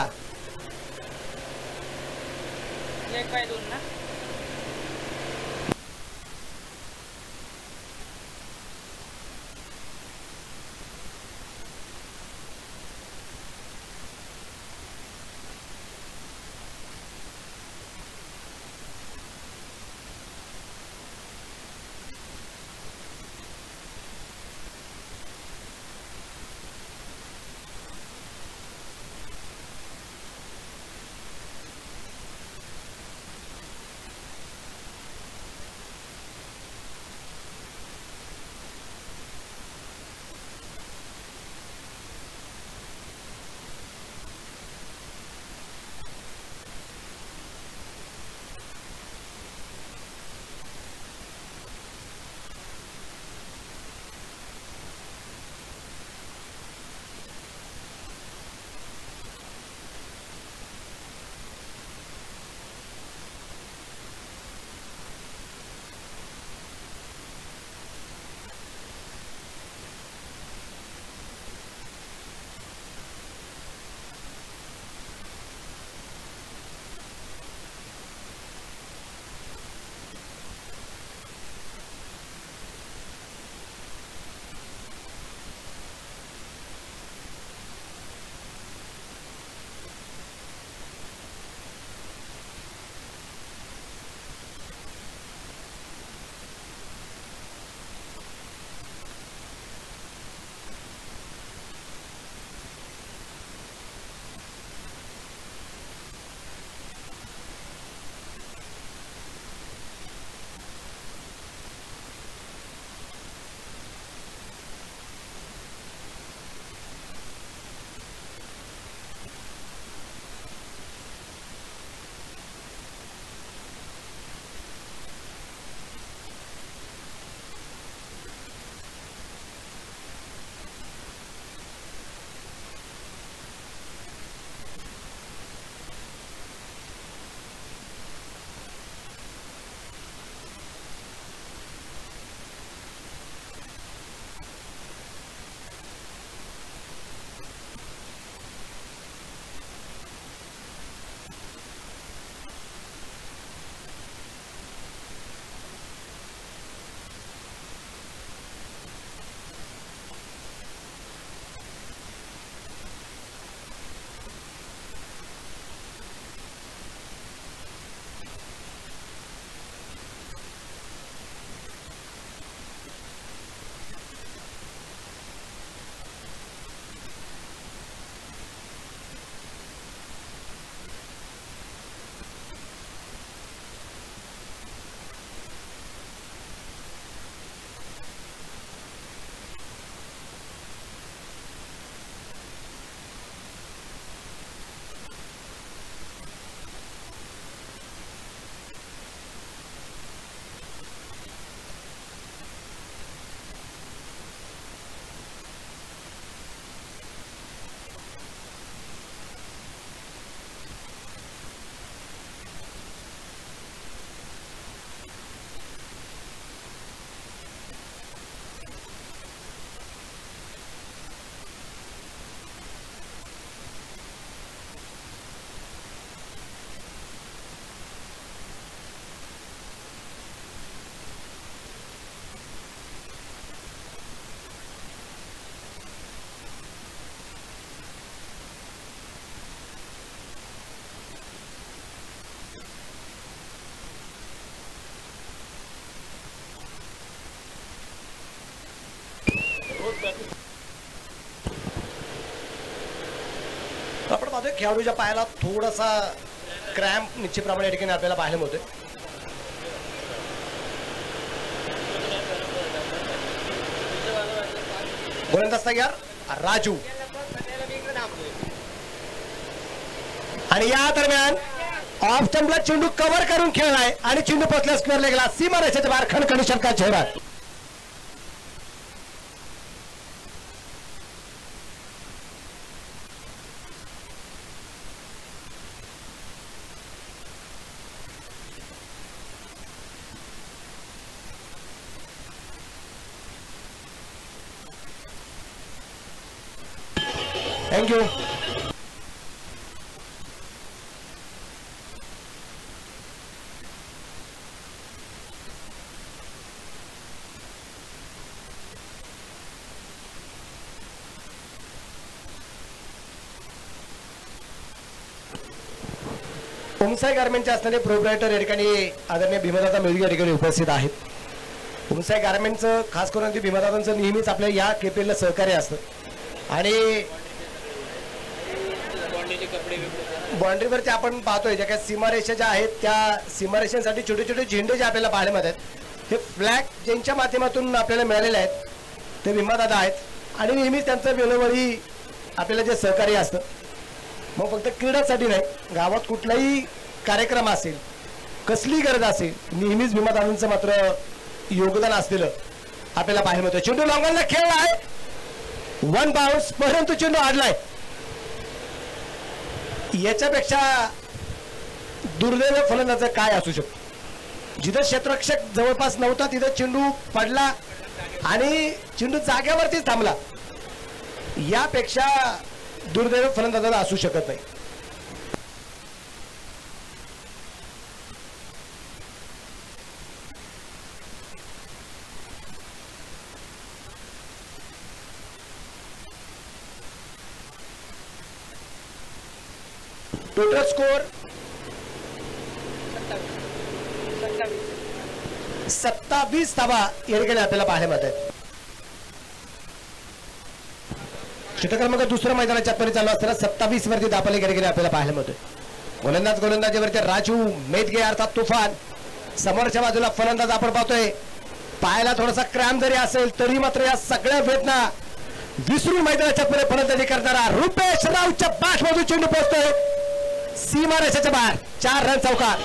पाहतोय खेळाडूच्या पायाला थोडासा क्रॅम्प निश्चितप्रमाणे या ठिकाणी आपल्याला पाहायला मिळतोय. गोलंदाज तयार राजू. आणि या दरम्यान ऑफ स्टंपला चेंडू कव्हर करून खेळलाय आणि चेंडू पोचल्या स्क्वेअरला गेला. सीमा रेषेच्या बाहेर खणखणी षटकार चेहरा. थँक्यू. ओमसाई गारमेंटचे असणारे प्रोप्रायटर या ठिकाणी आदरणीय भीमदादा मेळगी या ठिकाणी उपस्थित आहेत. ओमसाई गारमेंटचं खास करून ते भीमदादांचं नेहमीच आपल्या या केपीएलला सहकार्य असतं. आणि बाउंड्रीवरती आपण पाहतोय ज्या काही सीमारेषा ज्या आहेत त्या सीमारेषांसाठी छोटे छोटे झेंडे जे आपल्याला पाहायला मिळतात हे फ्लॅग ज्यांच्या माध्यमातून आपल्याला मिळालेले आहेत ते भीमादादा आहेत. आणि नेहमीच त्यांचं वेळोवेळी आपल्याला जे सहकार्य असतं. मग फक्त क्रीडासाठी नाही, गावात कुठलाही कार्यक्रम असेल, कसली गरज असेल, नेहमीच भीमादादांचं मात्र योगदान असलेलं आपल्याला पाहायला मिळतं. चेंडू लॉंगॉनला खेळला आहे, वन बाउन्स, परंतु चेंडू आडलाय. याच्यापेक्षा दुर्दैव फलंदाज काय असू शकतो. जिथं क्षेत्ररक्षक जवळपास नव्हता तिथं चेंडू पडला आणि चेंडू जाग्यावरतीच थांबला. यापेक्षा दुर्दैव फलंदाजाला असू शकत नाही. टोटल स्कोर 27 धावा या ठिकाणी आपल्याला पाहायला मिळतात. षटक क्रमांक दुसऱ्या मैदानाच्या आतमध्ये चालू असताना 27 वरती दापाले या ठिकाणी आपल्याला पाहायला मिळतोय. गोलंदाजीवरती राजू मेदगे अर्थात तुफान. समोरच्या बाजूला फलंदाज आपण पाहतोय पायाला थोडासा क्रॅम्प जरी असेल तरी मात्र या सगळ्या वेदना विसरून मैदानाच्या पुढे फलंदाजी करणारा रुपेश राऊतच्या बॅटमधून चेंडू पोहोचतोय सीमा रेषेच्या बाहेर. 4 रन चौकार.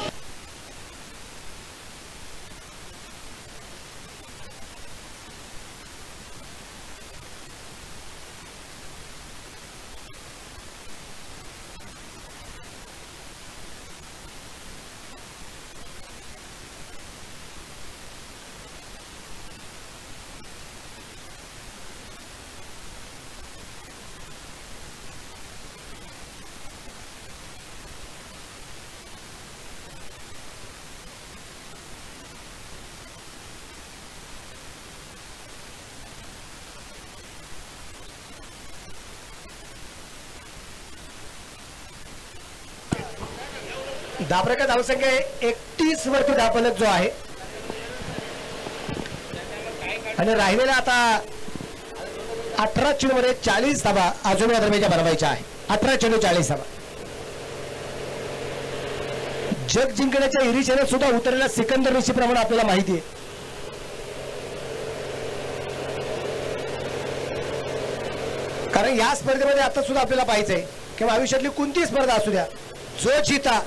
धाबरेकर धावसंख्या 31 वरती धावफलक जो आहे आणि राहिलेल्या आता 18 चेंडूमध्ये 40 धावा अजून या दरम्यानच्या बनवायच्या आहे. 18 चेंडू 40 धावा. जग जिंकण्याच्या इरिशेने सुद्धा उतरलेल्या सिकंदर ऋषीप्रमाणे आपल्याला माहिती आहे. कारण या स्पर्धेमध्ये आता सुद्धा आपल्याला पाहायचंय किंवा आयुष्यातली कोणतीही स्पर्धा असू द्या, जो जीता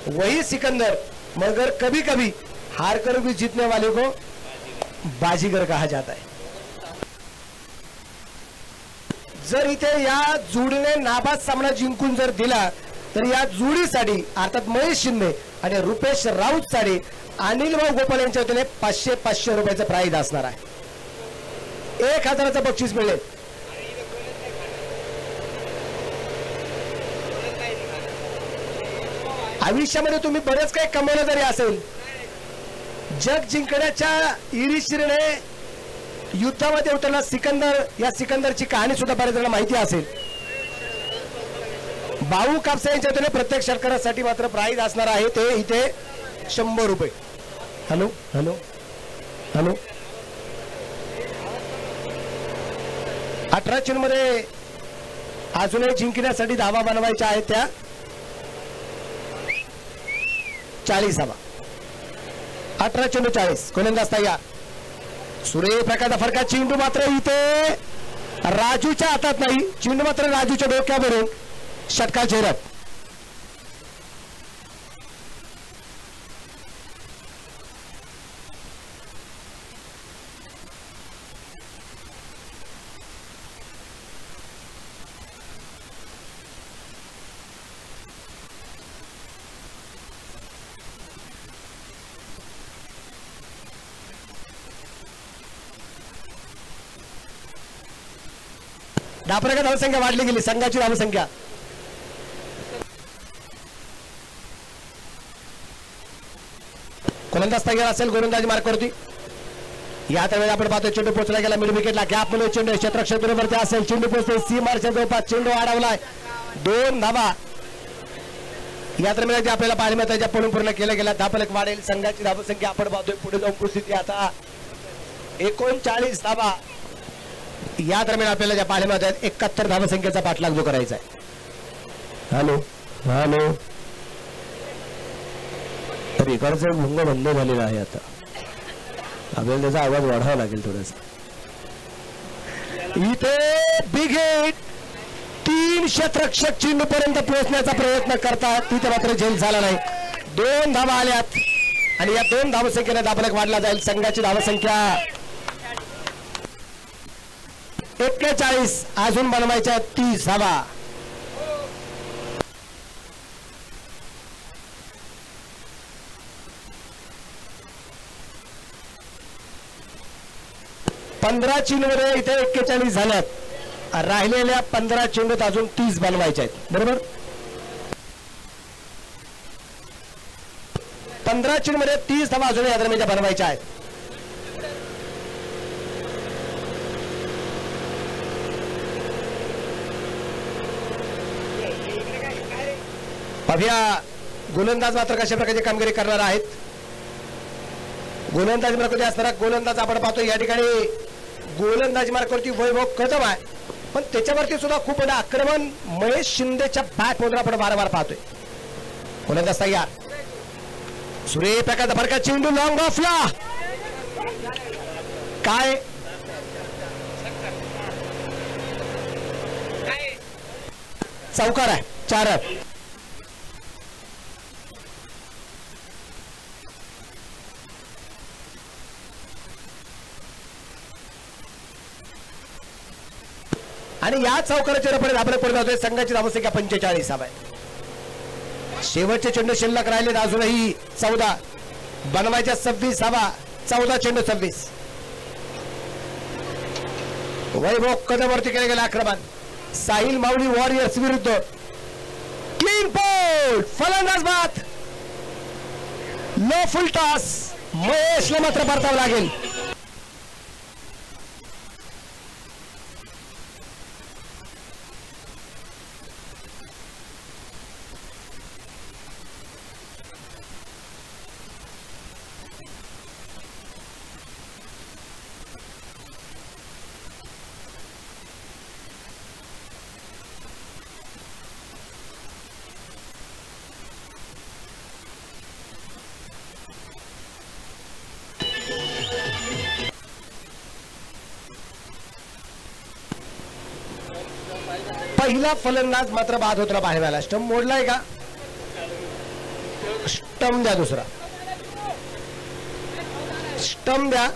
वही सिकंदर, मगर कभी कभी हार कर भी जीतने वाले को बाजीगर कहा जाता है. जर इथे या जोडीने नाबाद सामना जिंकून जर दिला तर या जोडीसाठी अर्थात महेश शिंदे आणि रुपेश राऊत साठी अनिल भाऊ गोपाल यांच्या वतीने 500 रुपयाचं प्राइज असणार आहे. 1000चं बक्षीस मिळेल. आयुष्यामध्ये तुम्ही बरेच काही कमवलं जरी असेल, जग जिंकण्याच्या इरिशिरीने युद्धामध्ये उतरला सिकंदर, या सिकंदरची कहाणी सुद्धा बऱ्याच जणांना माहिती असेल. भाऊ कापसे यांच्या वतीने प्रत्येक षटकारासाठी मात्र प्राइज असणार आहे ते इथे 100 रुपये. हॅलो हॅलो हॅलो 18 चेंडूमध्ये अजूनही जिंकण्यासाठी धावा बनवायच्या आहेत त्या 40 धावा. 18 चेंडू 40. गोलंदाज तयार. सूर्यप्रकाशचा फरका. चेंडू मात्र इथे राजूच्या हातात नाही. चेंडू मात्र राजूच्या डोक्यावरून षटकार झेलत. धापरेका धावसंख्या वाढली गेली. संघाची धावसंख्या गोलंदाज तयार असेल. गोलंदाजी मार्कवरती. या वेळेला आपण पाहतो चेंडू पोहोचला गेला मिड विकेटला. गॅप मध्ये चेंडू क्षेत्ररक्षक बरोबरती असेल. चेंडू पोहोचते सीमारच्या जवळपास. चेंडू अडवलाय. 2 धावा या दरम्यान जे आपल्याला पाहायला मिळतं ज्या पळून पूर्ण केल्या गेल्या. धापलक वाढेल. संघाची धावसंख्या आपण पाहतोय पुढे जाऊन पोहोचली आता 39 धावा. या दरम्यान आपल्याला ज्या पाहायला मिळत आहेत 71 धावसंख्येचा पाठलाग जो करायचा आहे. Hello hello. तर इकडचा भंग बंद झालेला आहे. आता आपल्याला त्याचा आवाज वाढवावा लागेल थोडासा. इथे बिग हिट. 3 क्षेत्ररक्षक चेंडू पर्यंत पोहोचण्याचा प्रयत्न करतात. तिथे मात्र झेल झाला नाही. 2 धावा आल्यात आणि या 2 धावसंख्येने धापलक वाढला जाईल. संघाची धावसंख्या 41. अजून बनवायच्या 30 धावा. पंधरा चेंडूमध्ये इथे 41 झाल्यात. राहिलेल्या 15 चेंडूत अजून 30 बनवायचे आहेत. बरोबर. 15 चेंडूमध्ये 30 धावा अजून या दरम्यान बनवायच्या आहेत. पाहूया गोलंदाज मात्र कशा प्रकारची कामगिरी करणार आहेत. गोलंदाजी मार्गावरती असणारा गोलंदाज आपण पाहतो या ठिकाणी. गोलंदाजी मार्गावरती वैभव कदम आहे पण त्याच्यावरती सुद्धा खूप मोठं आक्रमण महेश शिंदेच्या बॅट मधून आपण वारंवार पाहतोय. गोलंदाज तयार. सूर्यप्रकाशचा फरका. चेंडू लॉंग ऑफला. काय चौकार आहे. 4 आणि या चौकाराच्या रफडीत आपण पुढे जातोय. संघाची धावसंख्या 45 आहे. शेवटचे चेंडू शिल्लक राहिले अजूनही 14 बनवायच्या 26 धावा. 14 चेंडू 26. वैभव कदमवरती केले गेले आक्रमण. साहिल माऊली वॉरियर्स विरुद्ध क्लीन बोल्ड. फलंदाज बाद. लो फुल टॉस. महेशला मात्र परतावं लागेल. पहिला फलंदाज मात्र बाद होताना पाहायला आला. स्टंप मोडलाय का. स्टंप द्या. दुसरा स्टंप द्या.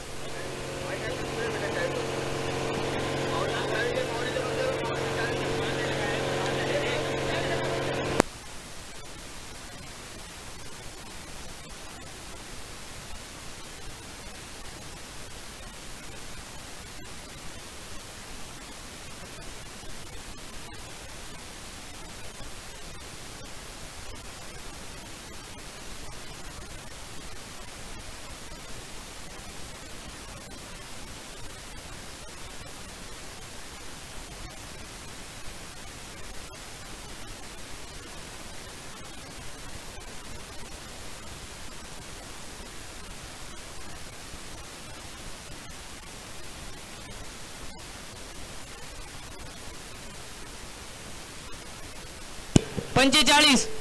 45.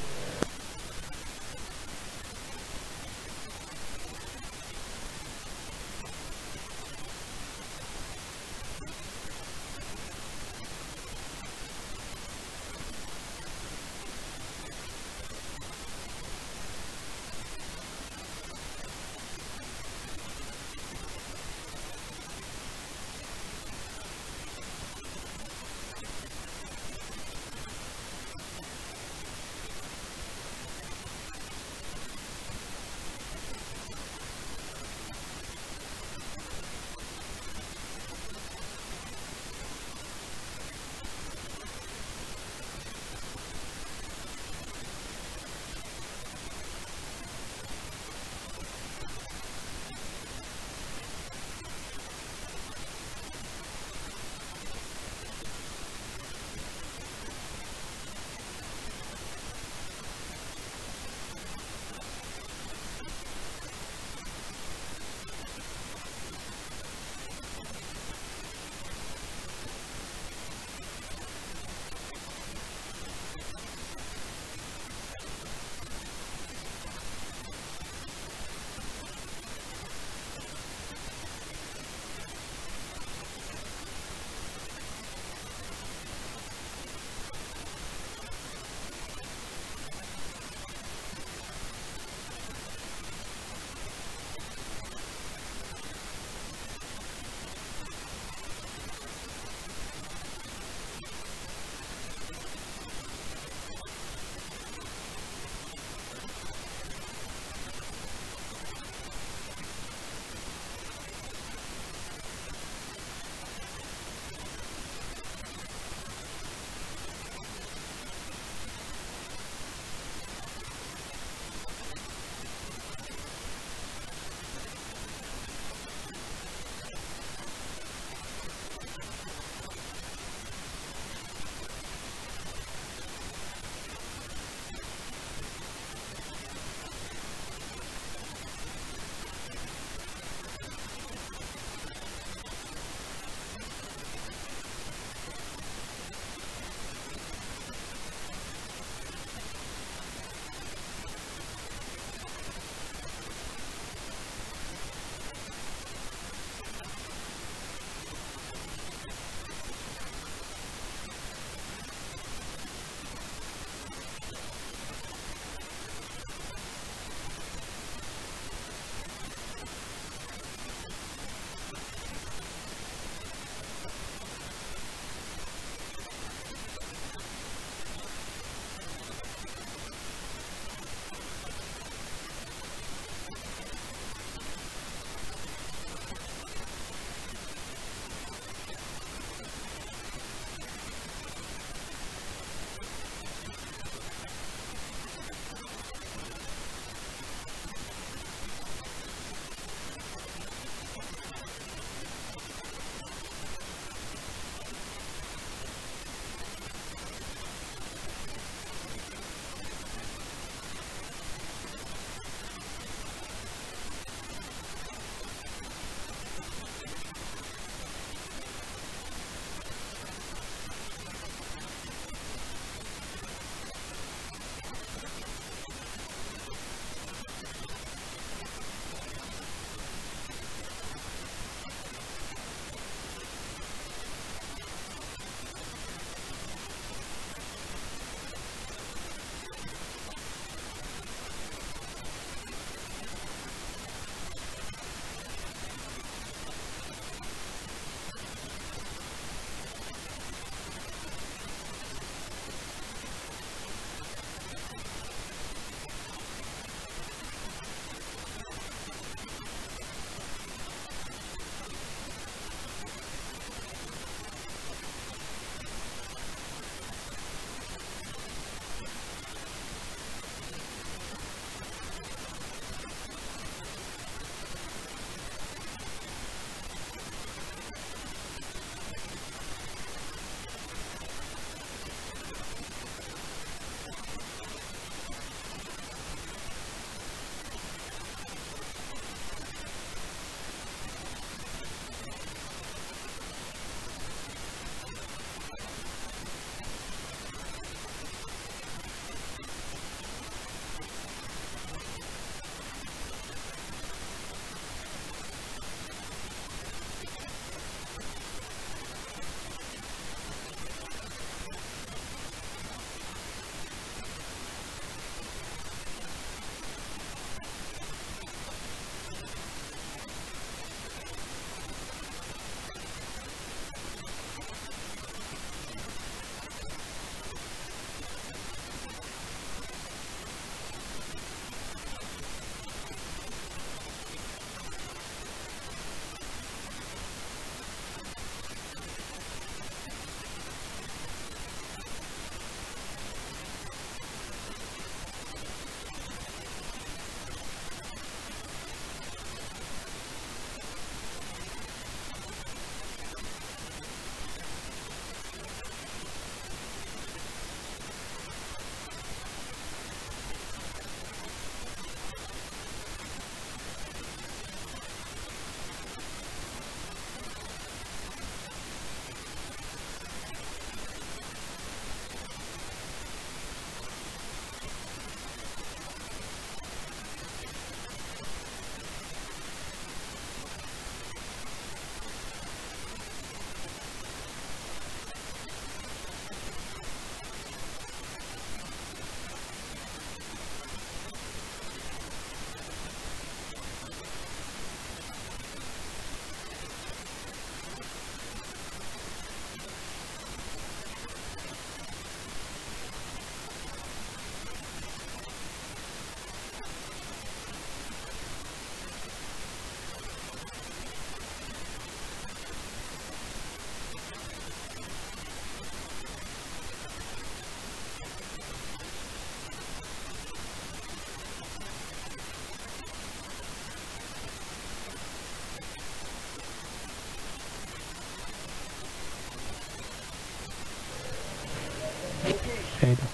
हॅलो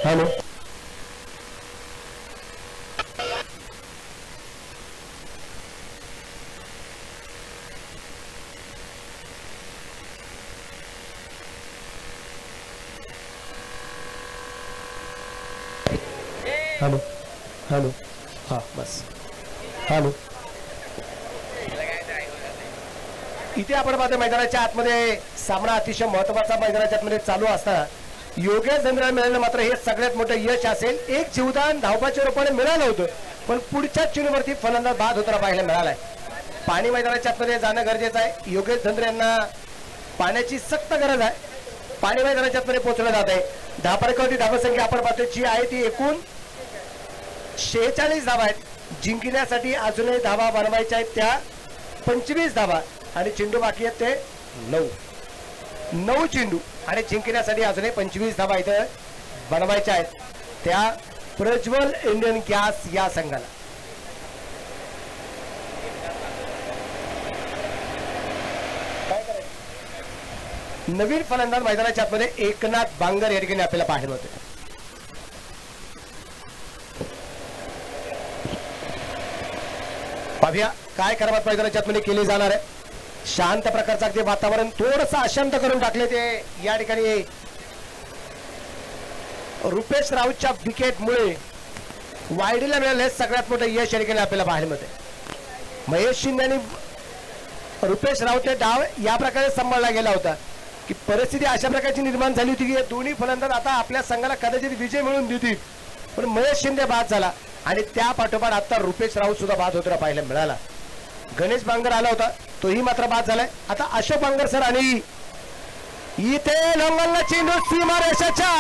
हॅलो हॅलो हॅलो हा बस हॅलो इथे आपण पाहतो मैदानाच्या आतमध्ये सामना अतिशय महत्वाचा मैदानाच्या आतमध्ये चालू असताना योगेश धंद्रा मिळालं मात्र हे सगळ्यात मोठं यश असेल. एक जीवदान धावपाच्या रूपाने मिळालं होतं पण पुढच्या चीनवरती फलंदाज बाद होताना पाहायला मिळालाय. पाणी मैदानाच्या आतमध्ये जाणं गरजेचं आहे. योगेश धंद्रे यांना पाण्याची सक्त गरज आहे. पाणी मैदानाच्या आतमध्ये पोहोचलं जात आहे. धापरकवरती धावसंख्या आपण पाहतो जी आहे ती एकूण 46 धावा आहेत. जिंकण्यासाठी अजूनही धावा बनवायच्या आहेत त्या 25 धावा आणि चेंडू बाकी आहेत ते 9 चेंडू आणि जिंकण्यासाठी अजूनही 25 धावा इथे बनवायच्या आहेत त्या प्रज्वल इंडियन गॅस या संघाला. नवीन फलंदाज मैदानाच्या आतमध्ये एकनाथ बांगर या ठिकाणी आपल्याला पाहायला होते. पाहूया काय करावं मैदानाच्या आतमध्ये केले जाणार आहे. शांत प्रकारचं अगदी वातावरण थोडंसं अशांत करून टाकले ते या ठिकाणी रुपेश राऊतच्या विकेटमुळे वायडीला मिळाले सगळ्यात मोठं यश या ठिकाणी आपल्याला पाहायला मिळते. महेश शिंदे आणि रुपेश राऊत डाव या प्रकारे सांभाळला गेला होता की परिस्थिती अशा प्रकारची निर्माण झाली होती की दोन्ही फलंदाज आता आपल्या संघाला कदाचित विजय मिळवून देतील पण महेश शिंदे बाद झाला आणि त्या पाठोपाठ आता रुपेश राऊत सुद्धा बाद होताना पाहायला मिळाला. गणेश बांगर आला होता तोही मात्र बाद झालाय. आता अशोक बांगर सर आणि इथे लोंगलला चेंडू सीमारेषेच्या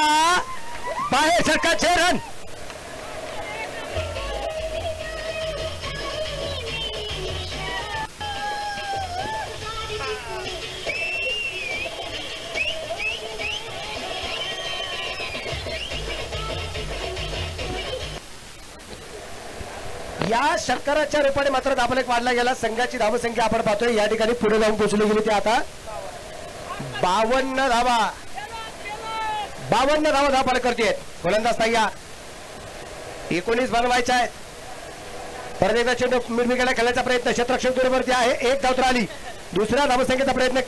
बाहेर षटकाचे रन. या षटकाराच्या रूपाने मात्र धावफलक वाढला गेला. संघाची धावसंख्या आपण पाहतोय या ठिकाणी पुढे जाऊन पोहोचली गेली ते आता 52 धावा धावफलक करते. गोलंदाज ताईया 19 बनवायच्या आहेत. परत एकदा चेंडू मिरमिकेला खेळण्याचा प्रयत्न क्षेत्ररक्षक दूरवरती आहे. एक धाव तर आली. दुसऱ्या धावसंख्येचा प्रयत्न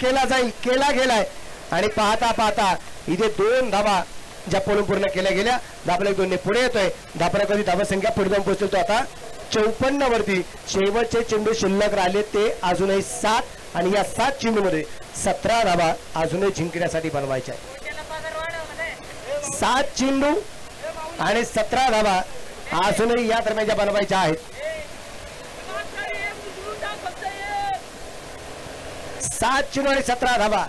केला गेलाय आणि पाहता पाहता इथे 2 धावा ज्या पळून पूर्ण केल्या गेल्या. धावफलक 2 ने पुढे येतोय. धावफलकाची धावसंख्या पुढे जाऊन पोहोचतो आता 54 वरती. शेवटचे चेंडू शिल्लक राहिले ते अजूनही 7 आणि या 7 चेंडू मध्ये 17 धावा अजूनही जिंकण्यासाठी बनवायच्या आहेत. 7 चेंडू आणि 17 धावा अजूनही या दरम्यान बनवायच्या आहेत. 7 चेंडू आणि 17 धावा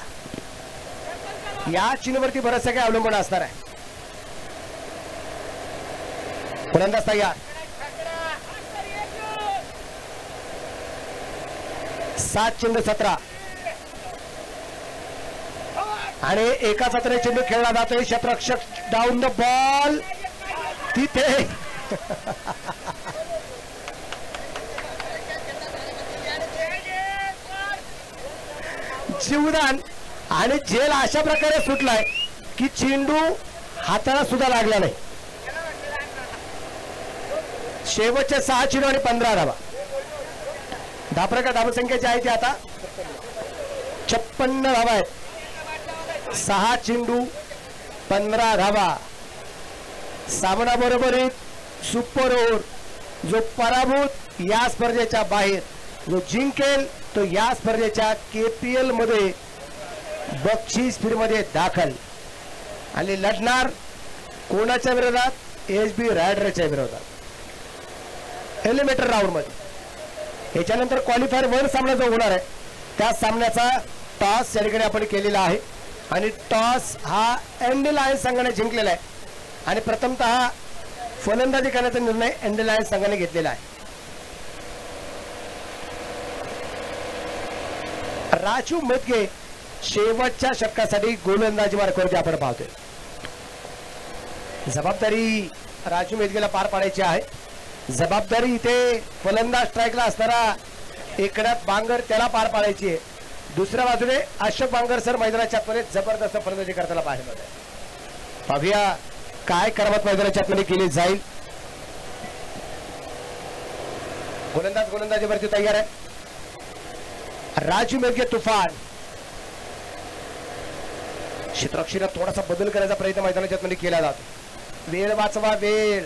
या चेंडूवरती बरंचसं काही अवलंबून असणार आहे. गोलंदाज तयार. 7 चेंडू 17 आणि एकाच हाताने चेंडू खेळला जातोय. क्षेत्ररक्षक डाऊन द बॉल तिथे जीवदान आणि झेल अशा प्रकारे सुटलाय की चेंडू हाताला सुद्धा लागला नाही. शेवटचे 6 चेंडू आणि 15 धावा. धापरका धावसंख्या जी आहे ती आता 56 धावा आहेत. 6 चेंडू 15 धावा. सामना बरोबरीत सुपर ओव्हर. जो पराभूत या स्पर्धेच्या बाहेर, जो जिंकेल तो या स्पर्धेच्या KPL मध्ये बक्षीस फिरमध्ये दाखल आणि लढणार कोणाच्या विरोधात? SB रायडरच्या विरोधात एलिमिनेटर राऊंड मध्ये. याच्यानंतर क्वालिफायर 1 सामना जो होणार आहे त्या सामन्याचा टॉस या ठिकाणी आपण केलेला आहे आणि टॉस हा एंडी लायन्स संघाने जिंकलेला आहे आणि प्रथमतः फलंदाजी करण्याचा निर्णय एंडी लायन्स संघाने घेतलेला आहे. राजू मेदगे शेवटच्या षटकासाठी गोलंदाजी मार्गावरती आपण पाहतोय. जबाबदारी राजू मेदगेला पार पाडायची आहे. जबाबदारी इथे फलंदाज स्ट्राईकला असणारा एकनाथ बांगर त्याला पार पाडायची आहे. दुसऱ्या बाजूने अशोक बांगर सर मैदानाच्या आतमध्ये जबरदस्त फलंदाजी करताना पाहायला मिळत आहे. पाहूया काय करामत मैदानाच्या आतमध्ये केली जाईल. गोलंदाजीवरती तयार आहे राजू मेदगे. तुफान क्षेत्ररक्षणात थोडासा बदल करायचा प्रयत्न मैदानाच्या आतमध्ये केला जातो. वेळ वाचवा, वेळ.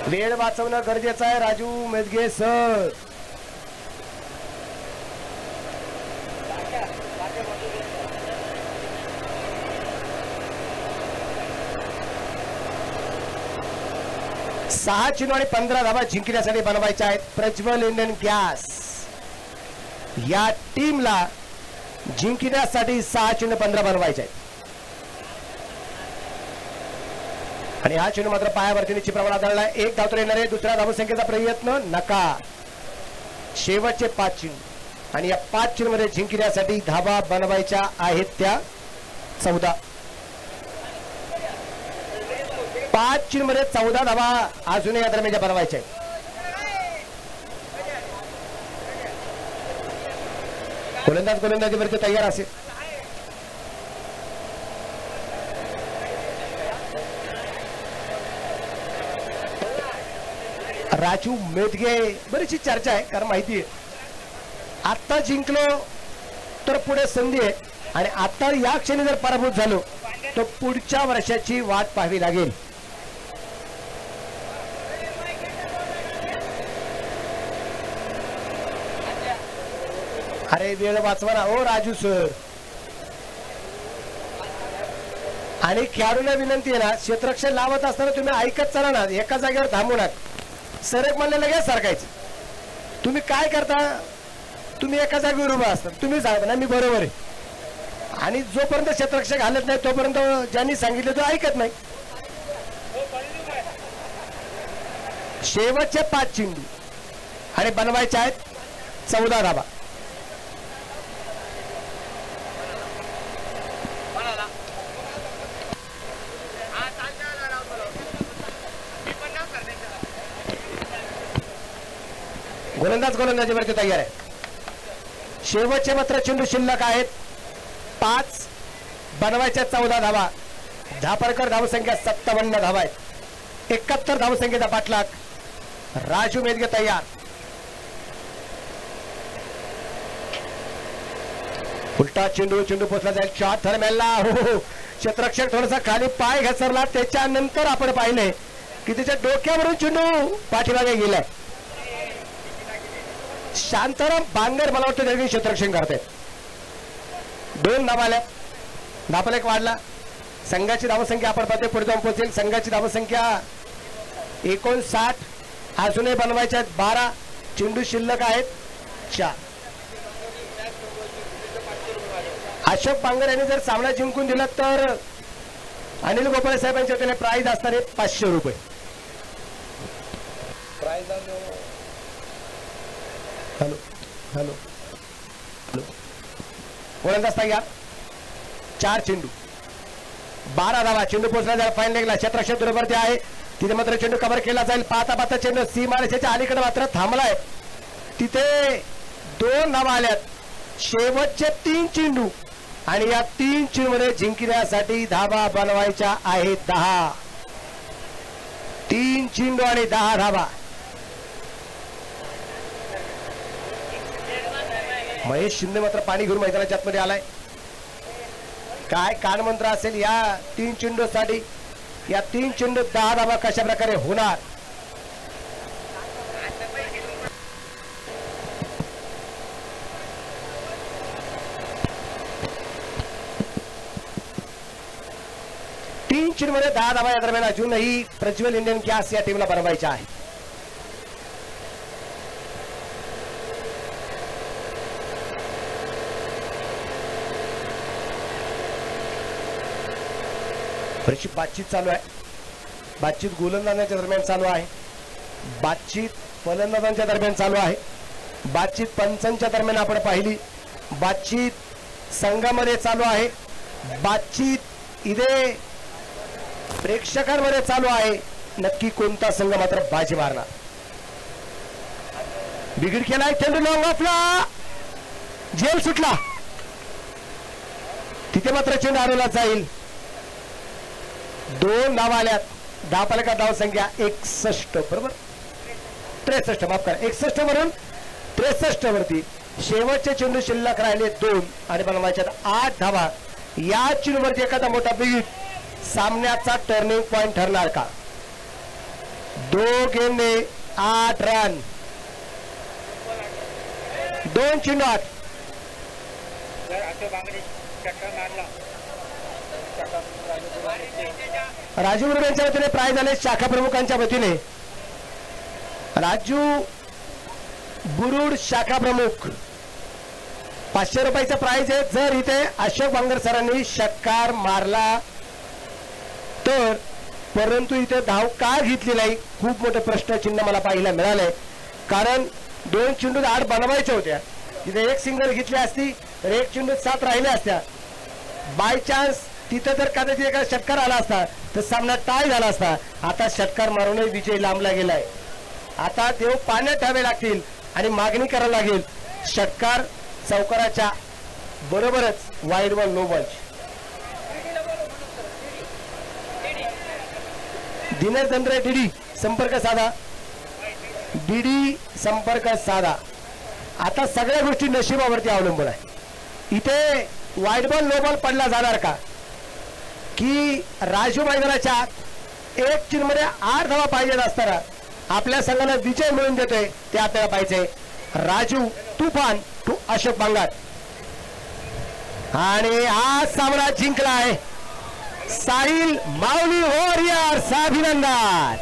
वेळ वाचवणं गरजेचं आहे राजू मेदगे सर. सहा चेंडू आणि 15 धावा जिंकण्यासाठी बनवायच्या आहेत. प्रज्वल इंडियन गॅस या टीमला जिंकण्यासाठी 6 चेंडू 15 बनवायचे आहेत आणि हा चेंडू मात्र पायावरती निश्चित प्रमाणात आढळलाय. 1 धाव तर येणार आहे. दुसऱ्या धावसंख्येचा प्रयत्न नका. शेवटचे 5 चेंडू आणि या 5 चेंडू मध्ये जिंकण्यासाठी धावा बनवायच्या आहेत त्या 14. 5 चेंडू मध्ये 14 धावा अजूनही या दरम्यान बनवायच्या आहेत. गोलंदाजीवरती तयार असेल. राजू मेदगे बरीचशी चर्चा आहे कारण माहिती आहे आता जिंकलो तर पुढे संधी आहे आणि आता या क्षणी जर पराभूत झालो तर पुढच्या वर्षाची वाट पाहावी लागेल. अरे वेळ वाचवा ना ओ राजू सर. आणि खेळाडूला विनंती आहे ना क्षेत्ररक्षण लावत असताना तुम्ही ऐकत चला ना. एका जागेवर थांबू नका. सरक म्हणलं लगेच सरकायचं. तुम्ही काय करता? तुम्ही एका जागेवर उभा असता. तुम्ही सांगता ना मी बरोबर आहे आणि जोपर्यंत क्षेत्ररक्षक हालत नाही तोपर्यंत ज्यांनी सांगितलं तो ऐकत नाही. शेवटचे 5 चेंडू आणि बनवायचे आहेत 14 धावा. गोलंदाजीवरती तयार आहे. शेवटचे मात्र चेंडू शिल्लक आहेत. 5 बनवायच्या 14 धावा. धापरकर धावसंख्या 57 धावा आहेत. 71 धावसंख्येचा पाठलाग. राजू मेदगे तयार. उलटा चेंडू पोचला जाईल शॉट थर्मॅनला. हो क्षेत्ररक्षक थोडासा खाली पाय घसरला. त्याच्यानंतर आपण पाहिले की त्याच्या डोक्यावरून चेंडू पाठीमागे गेलाय. शांताराम बांगर मला वाटतं त्याची क्षेत्ररक्षण करते. 2 धावा आल्या. धापलेक वाढला. संघाची धावसंख्या आपण पाहतोय पुढे जाऊन पोहोचेल. संघाची धावसंख्या 59. अजूनही बनवायच्या आहेत 12. चेंडू शिल्लक आहेत 4. अशोक बांगर यांनी जर सामना जिंकून दिला तर अनिल गोपाळे साहेबांच्या त्याने प्राइज असणार आहे 500 रुपये. Hello hello hello. गोलंदाज तयार. 4 चेंडू 12 धावा. चेंडू पोहोचला जाईल फाईन लेगला. क्षेत्ररक्षक बरोबर ते आहे. तिथे मात्र चेंडू कव्हर केला जाईल. पाहता चेंडू सीमारेषेच्या अलीकडे मात्र थांबलाय. तिथे 2 धावा आल्यात. शेवटचे 3 चेंडू आणि या 3 चेंडू मध्ये जिंकण्यासाठी धावा बनवायच्या आहेत 10. 3 चेंडू आणि 10 धावा. महेश शिंदे मात्र पाणी घेऊन मैदानाच्या आतमध्ये आलाय. काय कानमंत्र असेल या 3 चेंडूसाठी. या 3 चेंडू 10 धावा कशा प्रकारे होणार. चेंडूमध्ये 10 धावा या दरम्यान अजूनही प्रज्वल इंडियन गॅस या टीमला बनवायच्या आहे. बरीचशी बातचीत चालू आहे. बातचीत गोलंदाजांच्या दरम्यान चालू आहे, बातचीत फलंदाजांच्या दरम्यान चालू आहे, बातचीत पंचांच्या दरम्यान आपण पाहिली, बातचीत संघामध्ये चालू आहे, बातचीत इथे प्रेक्षकांमध्ये चालू आहे. नक्की कोणता संघ मात्र बाजी मारणार. बिघड केलाय चेंडू लॉंग ऑफला, झेल सुटला, तिथे मात्र चेंडू हरवला जाईल. 2 धावा आल्यात. धावफलका धाव संख्या 61 बरोबर 63 माफ करा 61 वरून 63 वरती. शेवटचे चेंडू शिल्लक राहिले 2 आणि बनवायच्यात 8 धावा. या चेंडूवरती एखादा मोठा बिग सामन्याचा टर्निंग पॉइंट ठरणार का? 2 गेंदे 8 रन, 2 चेंडू 8. राजू गुरुड यांच्या वतीने प्राइज आले शाखा प्रमुखांच्या वतीने. राजू बुरुड शाखा प्रमुख 500 रुपयाचा प्राइज आहे. जर इथे अशोक बांगर सरांनी षटकार मारला तर, परंतु इथे धाव का घेतली नाही खूप मोठे प्रश्नचिन्ह मला पाहायला मिळालंय. कारण 2 चेंडू 8 बनवायच्या होत्या. तिथे एक सिंगल घेतली असती तर 1 चेंडू 7 राहिल्या असत्या. बाय चान्स तिथे जर कदाचित एका षटकार आला असता तर सामना टाय झाला असता. आता षटकार मारूनही विजय लांबला गेलाय. आता देव पाण्यात ठेवावे लागतील आणि मागणी करायला लागेल षटकार चौकाराच्या बरोबरच wide ball no ball. Dinesh Chandra DD संपर्क साधा, डीडी संपर्क साधा. आता सगळ्या गोष्टी नशिबावरती अवलंबून आहे. इथे वाईड बॉल नो बॉल पडला जाणार का, की राजू मैदानाच्या 1 चेंडूमध्ये 8 धावा पाहिजेत असताना आपल्या संघाला विजय मिळवून देतोय ते आपल्याला पाहिजे. राजू तुफान टू अशोक बांगर आणि हा सामना जिंकला आहे साहिल माऊली वॉरियर्स. अभिनंदन.